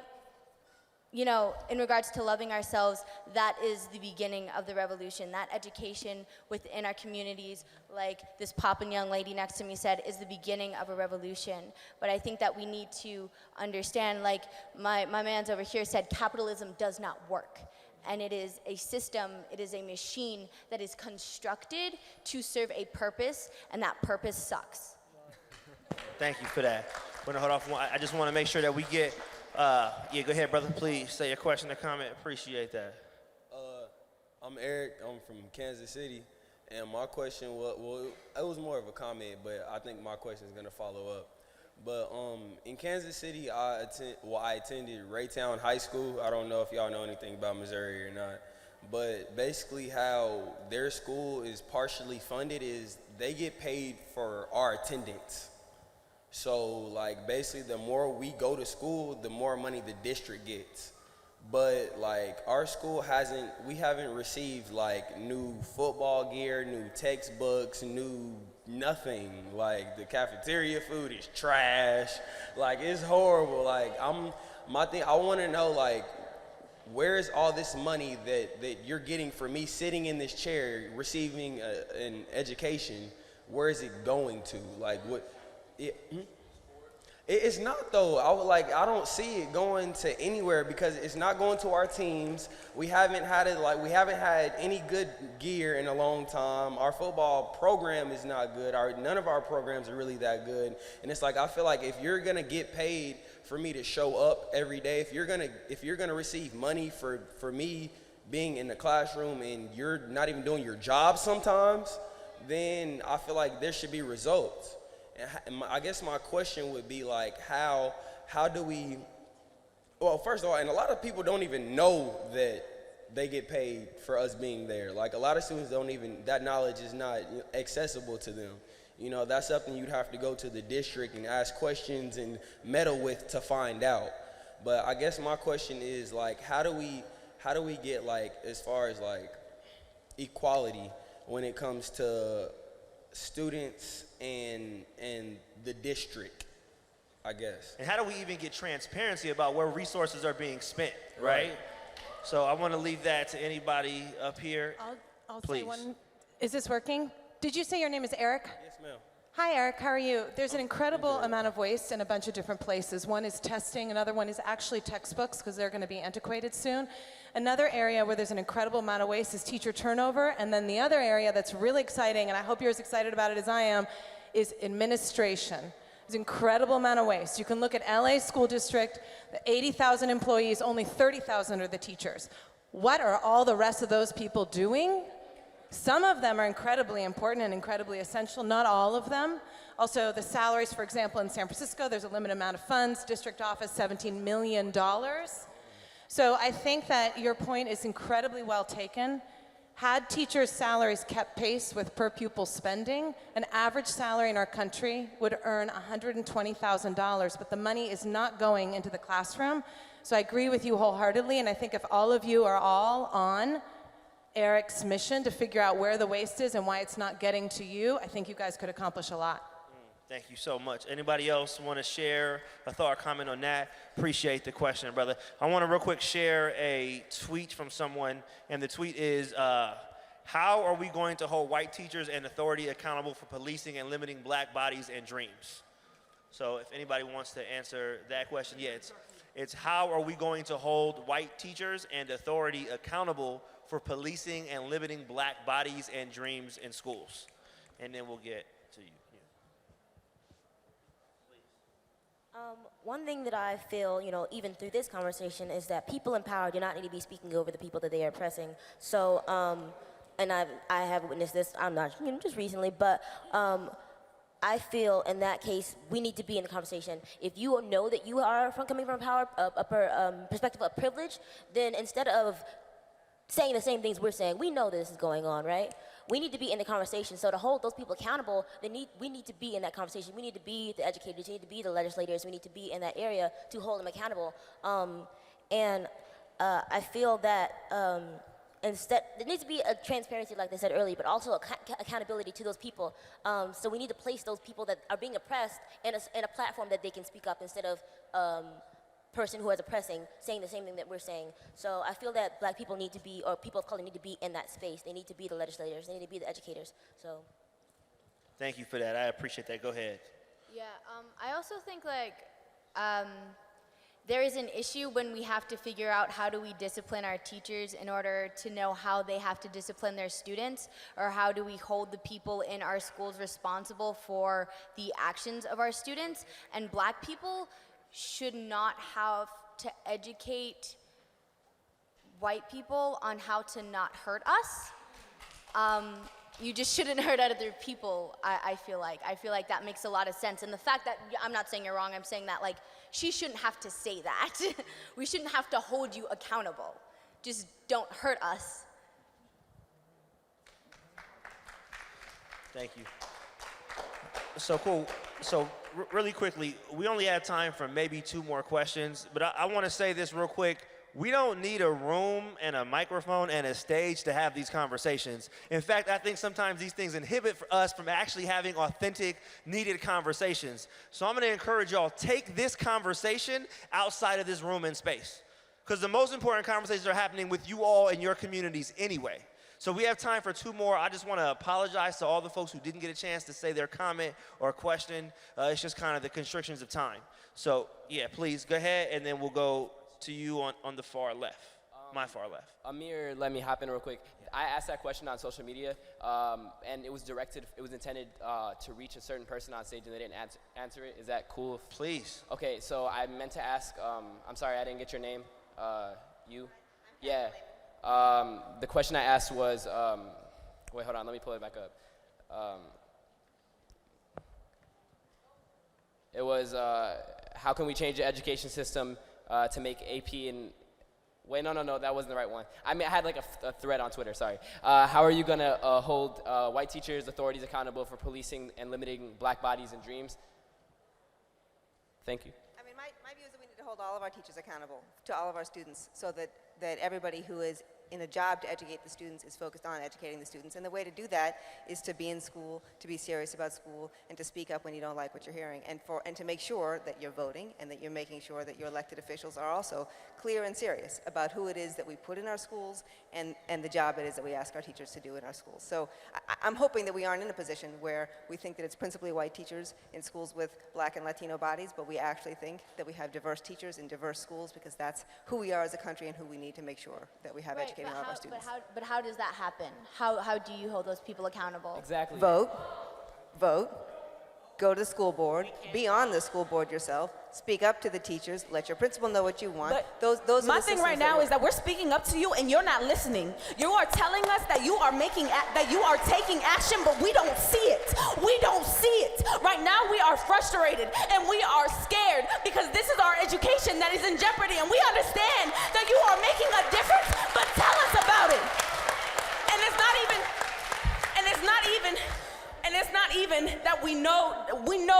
in regards to loving ourselves, that is the beginning of the revolution. That education within our communities, like this poppin' young lady next to me said, is the beginning of a revolution. But I think that we need to understand, like my man's over here said, capitalism does not work. And it is a system, it is a machine that is constructed to serve a purpose, and that purpose sucks. Thank you for that. We're gonna hold off. I just want to make sure that we get, yeah, go ahead, brother. Please say your question or comment. Appreciate that. I'm Eric. I'm from Kansas City, and my question was, well, it was more of a comment, but I think my question is gonna follow up. But in Kansas City, I attended Raytown High School. I don't know if y'all know anything about Missouri or not, But basically how their school is partially funded is they get paid for our attendance. So like basically the more we go to school, the more money the district gets. But like our school we haven't received like new football gear, new textbooks, new nothing. Like the cafeteria food is trash. Like it's horrible. Like I want to know like where is all this money that you're getting for me sitting in this chair receiving an education? Where is it going to? Like what? It's not though. I don't see it going to anywhere because it's not going to our teams. We haven't had any good gear in a long time. Our football program is not good. None of our programs are really that good. And it's like I feel like if you're gonna get paid for me to show up every day, if you're gonna receive money for me being in the classroom and you're not even doing your job sometimes, then I feel like there should be results. And I guess my question would be like, how do we, well, first of all, and a lot of people don't even know that they get paid for us being there. Like a lot of students that knowledge is not accessible to them. You know, that's something you'd have to go to the district and ask questions and meddle with to find out. But I guess my question is like, how do we get like, as far as like equality when it comes to students and the district, I guess. And how do we even get transparency about where resources are being spent, right? So I want to leave that to anybody up here. I'll Please. say one. Is this working? Did you say your name is Eric? Yes, ma'am. Hi, Eric. How are you? There's an incredible amount of waste in a bunch of different places. One is testing. Another one is actually textbooks because they're going to be antiquated soon. Another area where there's an incredible amount of waste is teacher turnover. And then the other area that's really exciting, and I hope you're as excited about it as I am, is administration. There's an incredible amount of waste. You can look at LA School District, the 80,000 employees, only 30,000 are the teachers. What are all the rest of those people doing? Some of them are incredibly important and incredibly essential, not all of them. Also, the salaries, for example, in San Francisco, there's a limited amount of funds. District office, $17 million. So I think that your point is incredibly well taken. Had teachers' salaries kept pace with per pupil spending, an average salary in our country would earn $120,000, but the money is not going into the classroom. So I agree with you wholeheartedly, and I think if all of you are all on Eric's mission to figure out where the waste is and why it's not getting to you, I think you guys could accomplish a lot. Thank you so much. Anybody else want to share a thought or comment on that? Appreciate the question, brother. I want to real quick share a tweet from someone, and the tweet is, how are we going to hold white teachers and authority accountable for policing and limiting black bodies and dreams? So if anybody wants to answer that question, yeah, it's how are we going to hold white teachers and authority accountable for policing and limiting black bodies and dreams in schools? And then we'll get to you. One thing that I feel, even through this conversation, is that people in power do not need to be speaking over the people that they are oppressing. So, and I have witnessed this, I'm not, just recently, but I feel in that case, we need to be in the conversation. If you know that you are coming from power, perspective of privilege, then instead of saying the same things we're saying, we know this is going on, right? We need to be in the conversation. So to hold those people accountable, we need to be in that conversation. We need to be the educators, we need to be the legislators, we need to be in that area to hold them accountable. I feel that instead, there needs to be a transparency, like I said earlier, but also accountability to those people. So we need to place those people that are being oppressed in a platform that they can speak up instead of person who is oppressing saying the same thing that we're saying. So I feel that black people need to be, or people of color need to be in that space. They need to be the legislators. They need to be the educators. So. Thank you for that. I appreciate that. Go ahead. Yeah, I also think there is an issue when we have to figure out how do we discipline our teachers in order to know how they have to discipline their students, or how do we hold the people in our schools responsible for the actions of our students. And black people should not have to educate white people on how to not hurt us. You just shouldn't hurt other people, I feel like. I feel like that makes a lot of sense. And the fact that, I'm not saying you're wrong, I'm saying that she shouldn't have to say that. We shouldn't have to hold you accountable. Just don't hurt us. Thank you. So cool. So really quickly, we only have time for maybe 2 more questions, but I want to say this real quick. We don't need a room and a microphone and a stage to have these conversations. In fact, I think sometimes these things inhibit us from actually having authentic, needed conversations. So I'm going to encourage y'all, take this conversation outside of this room and space, because the most important conversations are happening with you all in your communities anyway. So we have time for 2 more. I just want to apologize to all the folks who didn't get a chance to say their comment or question. It's just kind of the constrictions of time. So yeah, please go ahead, and then we'll go to you on the far left, my far left. Amir, let me hop in real quick. I asked that question on social media, and it was intended to reach a certain person on stage, and they didn't answer it. Is that cool? Please. Okay, so I meant to ask, I'm sorry, I didn't get your name. You? Yeah. The question I asked was, wait, hold on, let me pull it back up. It was, how can we change the education system to make AP and, wait, no, that wasn't the right one. I mean, I had like a thread on Twitter, sorry. How are you gonna hold white teachers, authorities accountable for policing and limiting black bodies and dreams? Thank you. I mean, my view is that we need to hold all of our teachers accountable to all of our students, so that everybody who is in a job to educate the students is focused on educating the students. And the way to do that is to be in school, to be serious about school, and to speak up when you don't like what you're hearing, and to make sure that you're voting and that you're making sure that your elected officials are also clear and serious about who it is that we put in our schools and the job it is that we ask our teachers to do in our schools. So I'm hoping that we aren't in a position where we think that it's principally white teachers in schools with black and Latino bodies, but we actually think that we have diverse teachers in diverse schools, because that's who we are as a country and who we need to make sure that we have educating all of our students. But how does that happen? How do you hold those people accountable? Exactly. Vote, go to the school board, be on the school board yourself, speak up to the teachers, let your principal know what you want. But those my are the thing right now is that we're speaking up to you and you're not listening. You are telling us that you are taking action, but we don't see it. We don't see it. Right now we are frustrated and we are scared because this is our education that is in jeopardy, and we understand that you are making a difference, but tell us about it. And it's not even that we know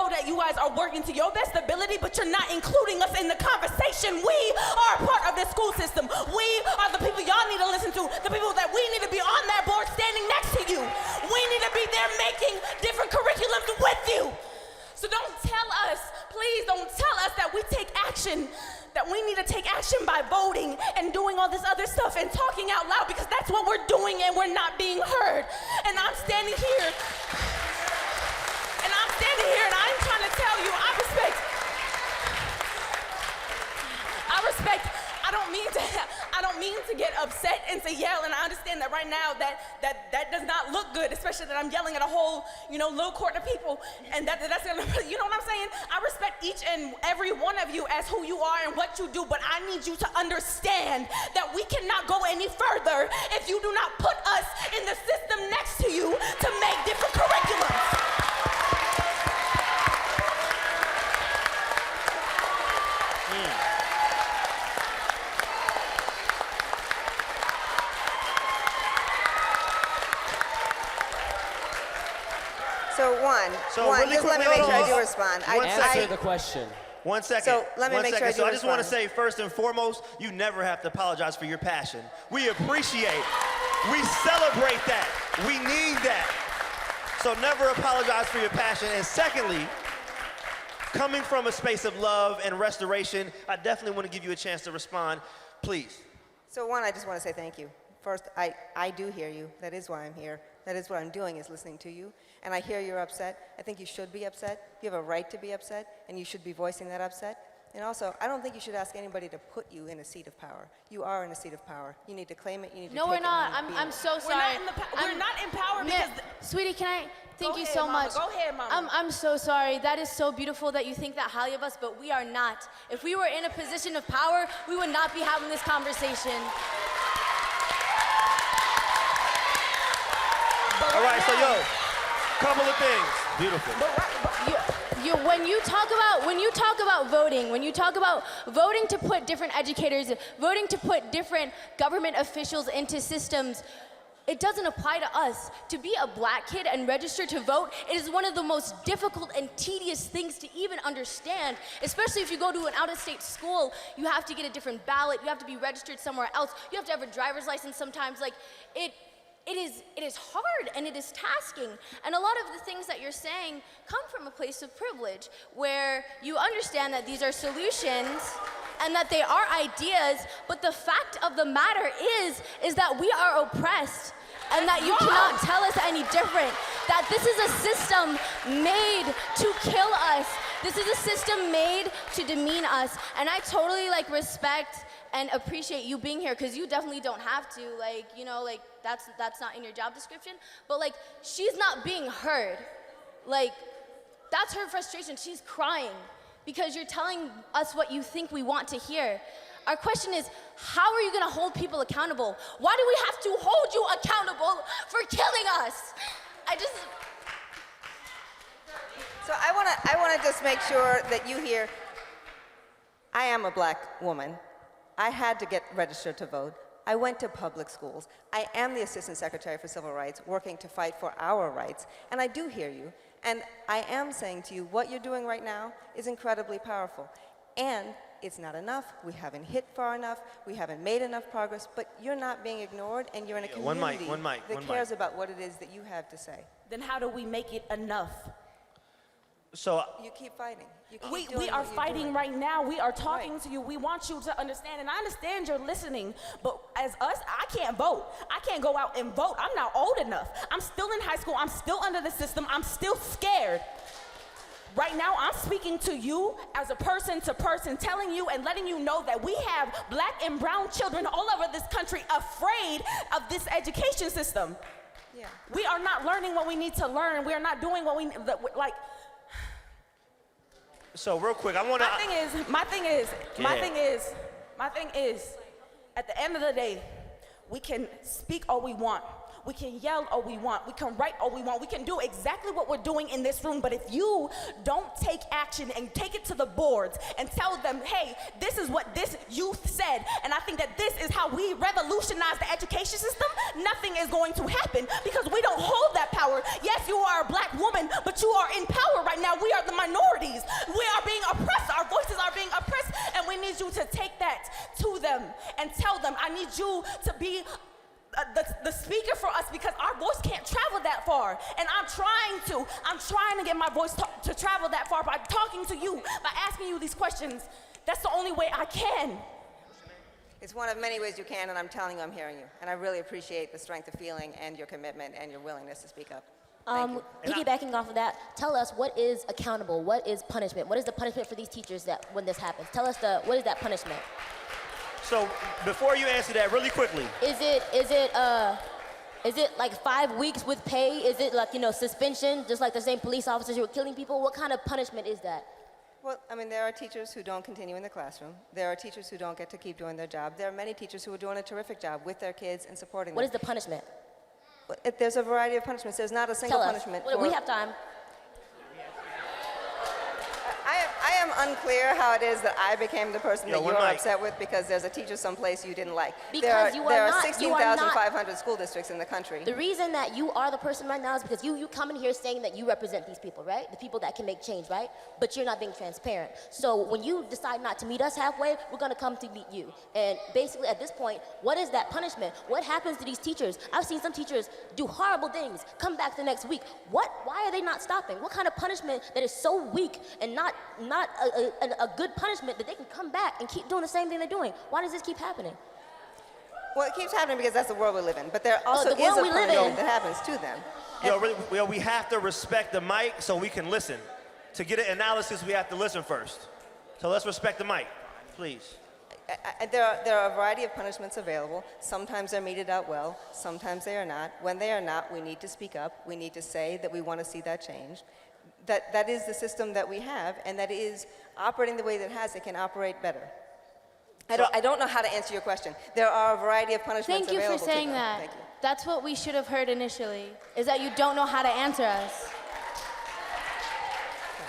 that you guys are working to your best ability, but you're not including us in the conversation. We are a part of the school system. We are the people y'all need to listen to, the people that we need to be on that board standing next to you. We need to be there making different curriculums with you. So please don't tell us that we take action, that we need to take action by voting and doing all this other stuff and talking out loud, because that's what we're doing and we're not being heard. And I'm standing here and I'm trying to tell you, I don't mean to get upset and to yell, and I understand that right now that does not look good, especially that I'm yelling at a whole, little court of people, and that's gonna, you know what I'm saying? I respect each and every one of you as who you are and what you do, but I need you to understand that we cannot go any further if you do not put us in the system next to you to make different curriculums. Just let me make sure I do respond. Answer the question. 1 second. So let me make sure I do So I just want to respond. say, first and foremost, you never have to apologize for your passion. We appreciate, we celebrate that. We need that. So never apologize for your passion. And secondly, coming from a space of love and restoration, I definitely want to give you a chance to respond. Please. So I just want to say thank you. First, I do hear you. That is why I'm here. That is what I'm doing, is listening to you. And I hear you're upset. I think you should be upset. You have a right to be upset, and you should be voicing that upset. And also, I don't think you should ask anybody to put you in a seat of power. You are in a seat of power. You need to claim it. You need to No, take we're it. not. I'm so sorry. We're not in power because... Sweetie, can I... Thank Go you ahead, so Mama. much. Go ahead, Mama. I'm so sorry. That is so beautiful that you think that highly of us, but we are not. If we were in a position of power, we would not be having this conversation. All right, so couple of things. Beautiful. When you talk about voting, when you talk about voting to put different educators, voting to put different government officials into systems, it doesn't apply to us. To be a black kid and register to vote, it is one of the most difficult and tedious things to even understand, especially if you go to an out-of-state school. You have to get a different ballot, you have to be registered somewhere else, you have to have a driver's license sometimes. Like, it is hard and it is tasking. And a lot of the things that you're saying come from a place of privilege, where you understand that these are solutions and that they are ideas, but the fact of the matter is that we are oppressed, and that you cannot tell us any different. That this is a system made to kill us. This is a system made to demean us. And I totally like respect and appreciate you being here, because you definitely don't have to, like, you know, like that's not in your job description. But like, she's not being heard. Like, that's her frustration. She's crying because you're telling us what you think we want to hear. Our question is, how are you gonna hold people accountable? Why do we have to hold you accountable for killing us? So I wanna just make sure that you hear, I am a black woman. I had to get registered to vote. I went to public schools. I am the Assistant Secretary for Civil Rights, working to fight for our rights, and I do hear you. And I am saying to you, what you're doing right now is incredibly powerful. And it's not enough, we haven't hit far enough, we haven't made enough progress, but you're not being ignored, and you're in a community that cares about what it is that you have to say. Then how do we make it enough? So you keep fighting. You keep We doing are what you're fighting doing. right now. We are talking to you. We want you to understand, and I understand you're listening, but as us, I can't vote. I can't go out and vote. I'm not old enough. I'm still in high school. I'm still under the system. I'm still scared. Right now, I'm speaking to you as a person to person, telling you and letting you know that we have black and brown children all over this country afraid of this education system. Yeah. We are not learning what we need to learn. We are not doing what we, like. So real quick, I want to. My thing is, at the end of the day, we can speak all we want. We can yell all we want. We can write all we want. We can do exactly what we're doing in this room. But if you don't take action and take it to the boards and tell them, hey, this is what this youth said, and I think that this is how we revolutionize the education system, nothing is going to happen, because we don't hold that power. Yes, you are a black woman, but you are in power right now. We are the minorities. We are being oppressed. Our voices are being oppressed, and we need you to take that to them and tell them, I need you to be the speaker for us, because our voice can't travel that far. And I'm trying to get my voice to travel that far by talking to you, by asking you these questions. That's the only way I can. It's one of many ways you can, and I'm telling you, I'm hearing you. And I really appreciate the strength of feeling and your commitment and your willingness to speak up. Thank you. Piggybacking off of that, tell us, what is accountable? What is punishment? What is the punishment for these teachers that when this happens? Tell us what is that punishment? So before you answer that, really quickly. Is it like 5 weeks with pay? Is it like, suspension, just like the same police officers who were killing people? What kind of punishment is that? Well, I mean, there are teachers who don't continue in the classroom. There are teachers who don't get to keep doing their job. There are many teachers who are doing a terrific job with their kids and supporting them. What is the punishment? There's a variety of punishments. There's not a single Tell us. punishment. We have time. I am unclear how it is that I became the person that you're upset with because there's a teacher someplace you didn't like. Because there are 16,500 school districts in the country. The reason that you are the person right now is because you come in here saying that you represent these people, right? The people that can make change, right? But you're not being transparent. So when you decide not to meet us halfway, we're gonna come to meet you. And basically at this point, what is that punishment? What happens to these teachers? I've seen some teachers do horrible things, come back the next week. Why are they not stopping? What kind of punishment that is so weak and not a good punishment that they can come back and keep doing the same thing they're doing? Why does this keep happening? Well, it keeps happening because that's the world we live in. But there also is a punishment that happens to them. We have to respect the mic so we can listen. To get an analysis, we have to listen first. So let's respect the mic, please. There are a variety of punishments available. Sometimes they're meted out well. Sometimes they are not. When they are not, we need to speak up. We need to say that we want to see that change. That is the system that we have, and that is operating the way that it can operate better. I don't know how to answer your question. There are a variety of punishments available. Thank you for saying that. Thank you. That's what we should have heard initially, is that you don't know how to answer us.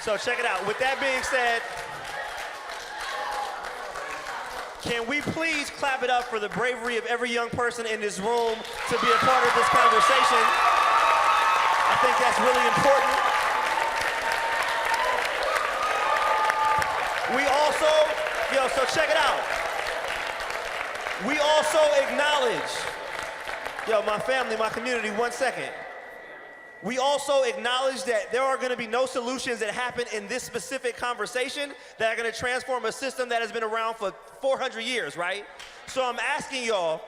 So check it out. With that being said, Can we please clap it up for the bravery of every young person in this room to be a part of this conversation? I think that's really important. We also, so check it out. We also acknowledge, my family, my community, 1 second. We also acknowledge that there are going to be no solutions that happen in this specific conversation that are going to transform a system that has been around for 400 years, right? So I'm asking y'all,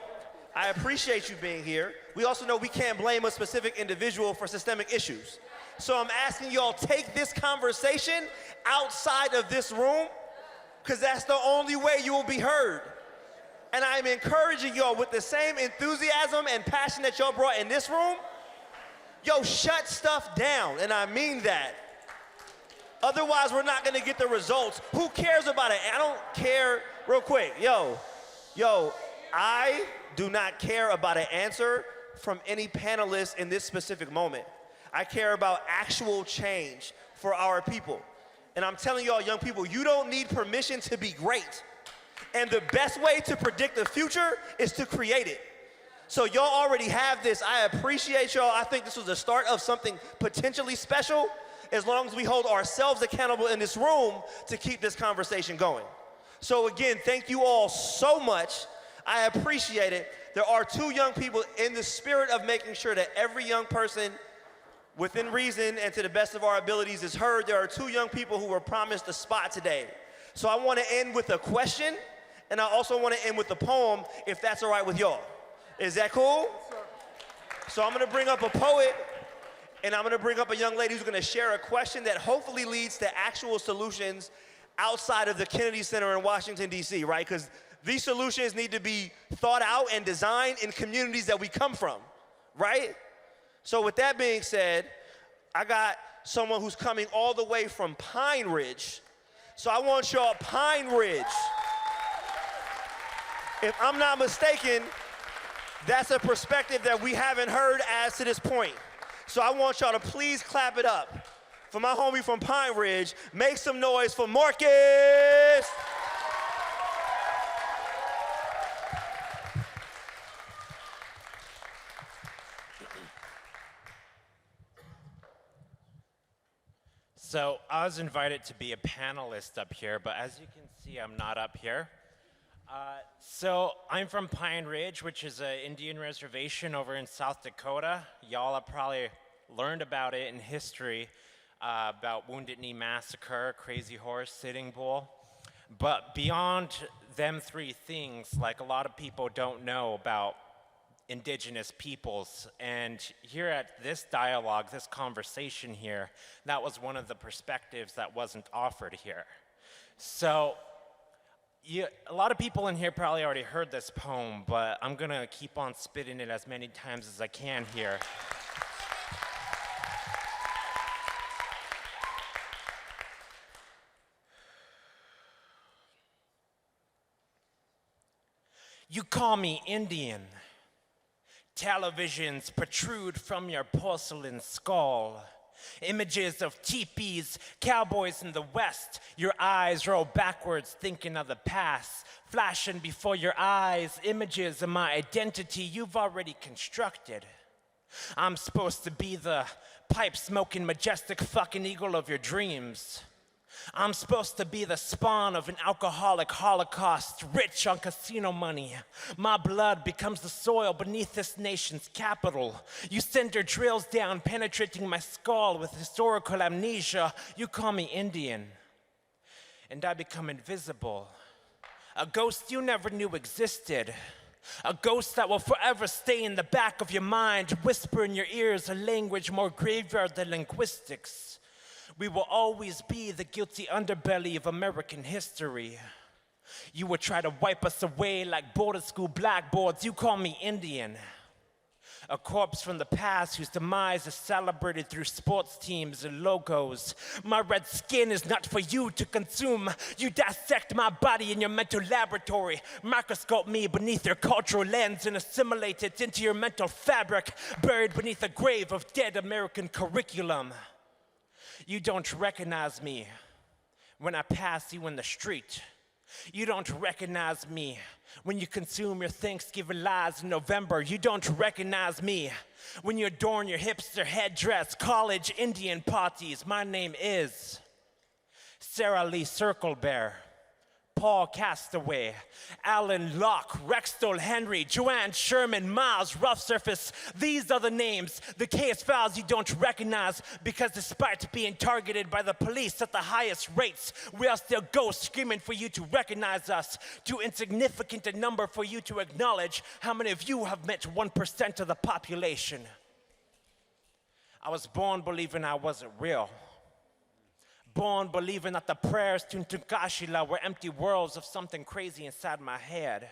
I appreciate you being here. We also know we can't blame a specific individual for systemic issues. So I'm asking y'all, take this conversation outside of this room, because that's the only way you will be heard. And I'm encouraging y'all with the same enthusiasm and passion that y'all brought in this room, shut stuff down, and I mean that. Otherwise, we're not gonna get the results. Who cares about it? I don't care, real quick, I do not care about an answer from any panelist in this specific moment. I care about actual change for our people. And I'm telling y'all, young people, you don't need permission to be great. And the best way to predict the future is to create it. So y'all already have this. I appreciate y'all. I think this was the start of something potentially special, as long as we hold ourselves accountable in this room to keep this conversation going. So again, thank you all so much. I appreciate it. There are 2 young people in the spirit of making sure that every young person within reason and to the best of our abilities is heard. There are 2 young people who were promised a spot today. So I want to end with a question, and I also want to end with a poem, if that's all right with y'all. Is that cool? So I'm going to bring up a poet, and I'm going to bring up a young lady who's going to share a question that hopefully leads to actual solutions outside of the Kennedy Center in Washington, D.C., right? Because these solutions need to be thought out and designed in communities that we come from, right? So with that being said, I got someone who's coming all the way from Pine Ridge. So I want y'all, Pine Ridge. If I'm not mistaken, that's a perspective that we haven't heard as to this point. So I want y'all to please clap it up for my homie from Pine Ridge. Make some noise for Marcus. So I was invited to be a panelist up here, but as you can see, I'm not up here. So I'm from Pine Ridge, which is an Indian reservation over in South Dakota. Y'all have probably learned about it in history, about Wounded Knee Massacre, Crazy Horse, Sitting Bull. But beyond them 3 things, like a lot of people don't know about indigenous peoples. And here at this dialogue, this conversation here, that was one of the perspectives that wasn't offered here. So a lot of people in here probably already heard this poem, but I'm gonna keep on spitting it as many times as I can here. You call me Indian. Televisions protrude from your porcelain skull. Images of teepees, cowboys in the West. Your eyes roll backwards thinking of the past. Flashing before your eyes, images of my identity you've already constructed. I'm supposed to be the pipe-smoking, majestic fucking eagle of your dreams. I'm supposed to be the spawn of an alcoholic holocaust, rich on casino money. My blood becomes the soil beneath this nation's capital. You send your drills down, penetrating my skull with historical amnesia. You call me Indian, and I become invisible. A ghost you never knew existed. A ghost that will forever stay in the back of your mind, whisper in your ears a language more graveyard than linguistics. We will always be the guilty underbelly of American history. You will try to wipe us away like border school blackboards. You call me Indian. A corpse from the past whose demise is celebrated through sports teams and logos. My red skin is not for you to consume. You dissect my body in your mental laboratory. Microscope me beneath your cultural lens and assimilate it into your mental fabric, buried beneath a grave of dead American curriculum. You don't recognize me when I pass you in the street. You don't recognize me when you consume your Thanksgiving lies in November. You don't recognize me when you adorn your hipster headdress, college Indian parties. My name is Sarah Lee Circlebear, Paul Castaway, Alan Locke, Rextol Henry, Joanne Sherman, Miles Rough Surface. These are the names, the case files you don't recognize, because despite being targeted by the police at the highest rates, we are still ghosts screaming for you to recognize us. Too insignificant a number for you to acknowledge. How many of you have met 1% of the population? I was born believing I wasn't real. Born believing that the prayers to Ntukashila were empty worlds of something crazy inside my head.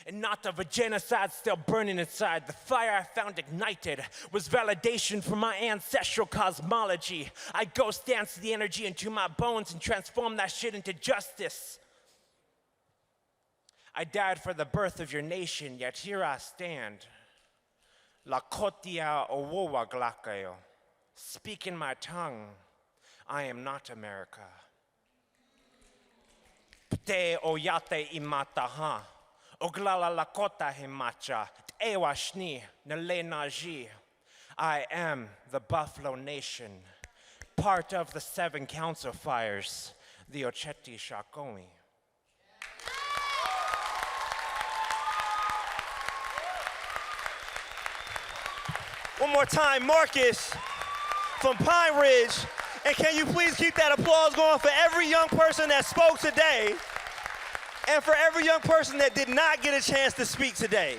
And not of a genocide still burning inside. The fire I found ignited was validation for my ancestral cosmology. I ghost dance the energy into my bones and transform that shit into justice. I died for the birth of your nation, yet here I stand. Lakotia owowa glakayo. Speaking my tongue. I am not America. Pte oyate imataha. Oglala lakota himacha. Ewa shni nale naji. I am the Buffalo Nation, part of the 7 council fires, the Ocheti Shakomi. One more time, Marcus from Pine Ridge. And can you please keep that applause going for every young person that spoke today and for every young person that did not get a chance to speak today.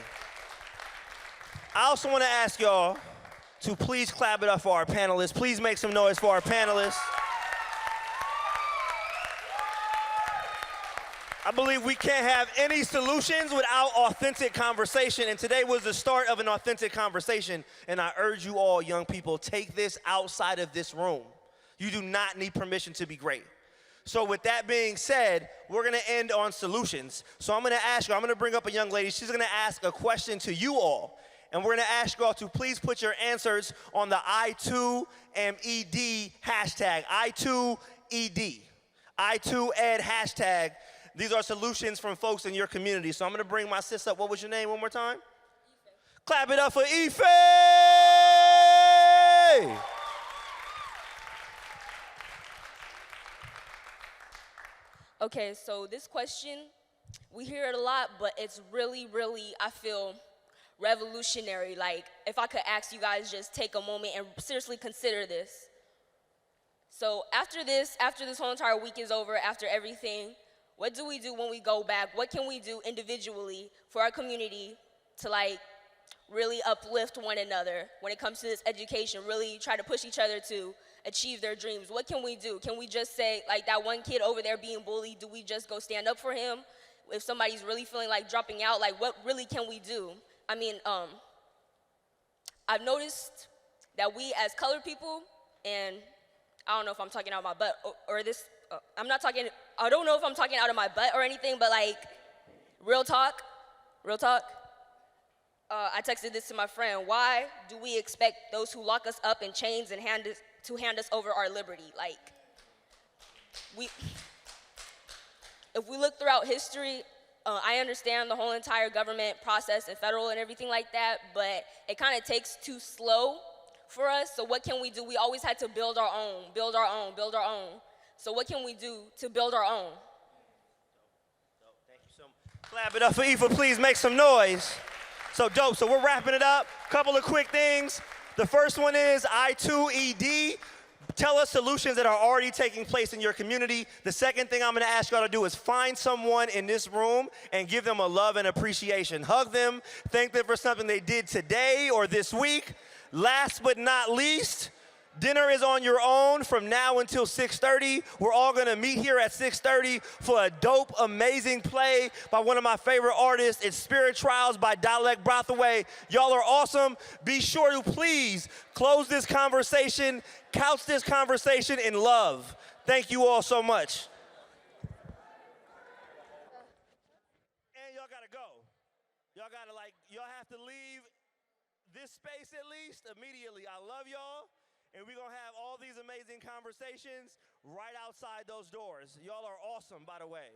I also want to ask y'all to please clap it up for our panelists. Please make some noise for our panelists. I believe we can't have any solutions without authentic conversation, and today was the start of an authentic conversation, and I urge you all, young people, take this outside of this room. You do not need permission to be great. So with that being said, we're gonna end on solutions. So I'm gonna ask you, I'm gonna bring up a young lady, she's gonna ask a question to you all, and we're gonna ask you all to please put your answers on the iTooAmED hashtag, iTooED, iTooEd hashtag. These are solutions from folks in your community. So I'm gonna bring my sis up. What was your name one more time? Ife. Clap it up for Ife! Okay, so this question, we hear it a lot, but it's really, really, I feel, revolutionary. Like, if I could ask you guys, just take a moment and seriously consider this. So after this whole entire week is over, after everything, what do we do when we go back? What can we do individually for our community to, like, really uplift one another when it comes to this education, really try to push each other to achieve their dreams? What can we do? Can we just say, like that one kid over there being bullied, do we just go stand up for him? If somebody's really feeling like dropping out, like what really can we do? I mean, I've noticed that we as colored people, and I don't know if I'm talking out of my butt or this, I don't know if I'm talking out of my butt or anything, but like, real talk. I texted this to my friend. Why do we expect those who lock us up in chains and hand us over our liberty? Like, if we look throughout history, I understand the whole entire government process and federal and everything like that, but it kind of takes too slow for us. So what can we do? We always had to build our own. So what can we do to build our own? Thank you so much. Clap it up for Ifa, please make some noise. So dope, so we're wrapping it up. Couple of quick things. The first one is iTooED. Tell us solutions that are already taking place in your community. The second thing I'm gonna ask y'all to do is find someone in this room and give them a love and appreciation. Hug them, thank them for something they did today or this week. Last but not least, dinner is on your own from now until 6:30. We're all gonna meet here at 6:30 for a dope, amazing play by one of my favorite artists. It's Spirit Trials by Dalek Brathaway. Y'all are awesome. Be sure to please close this conversation, couch this conversation in love. Thank you all so much. And y'all gotta go. Y'all have to leave this space at least immediately. I love y'all. And we're going to have all these amazing conversations right outside those doors. Y'all are awesome, by the way.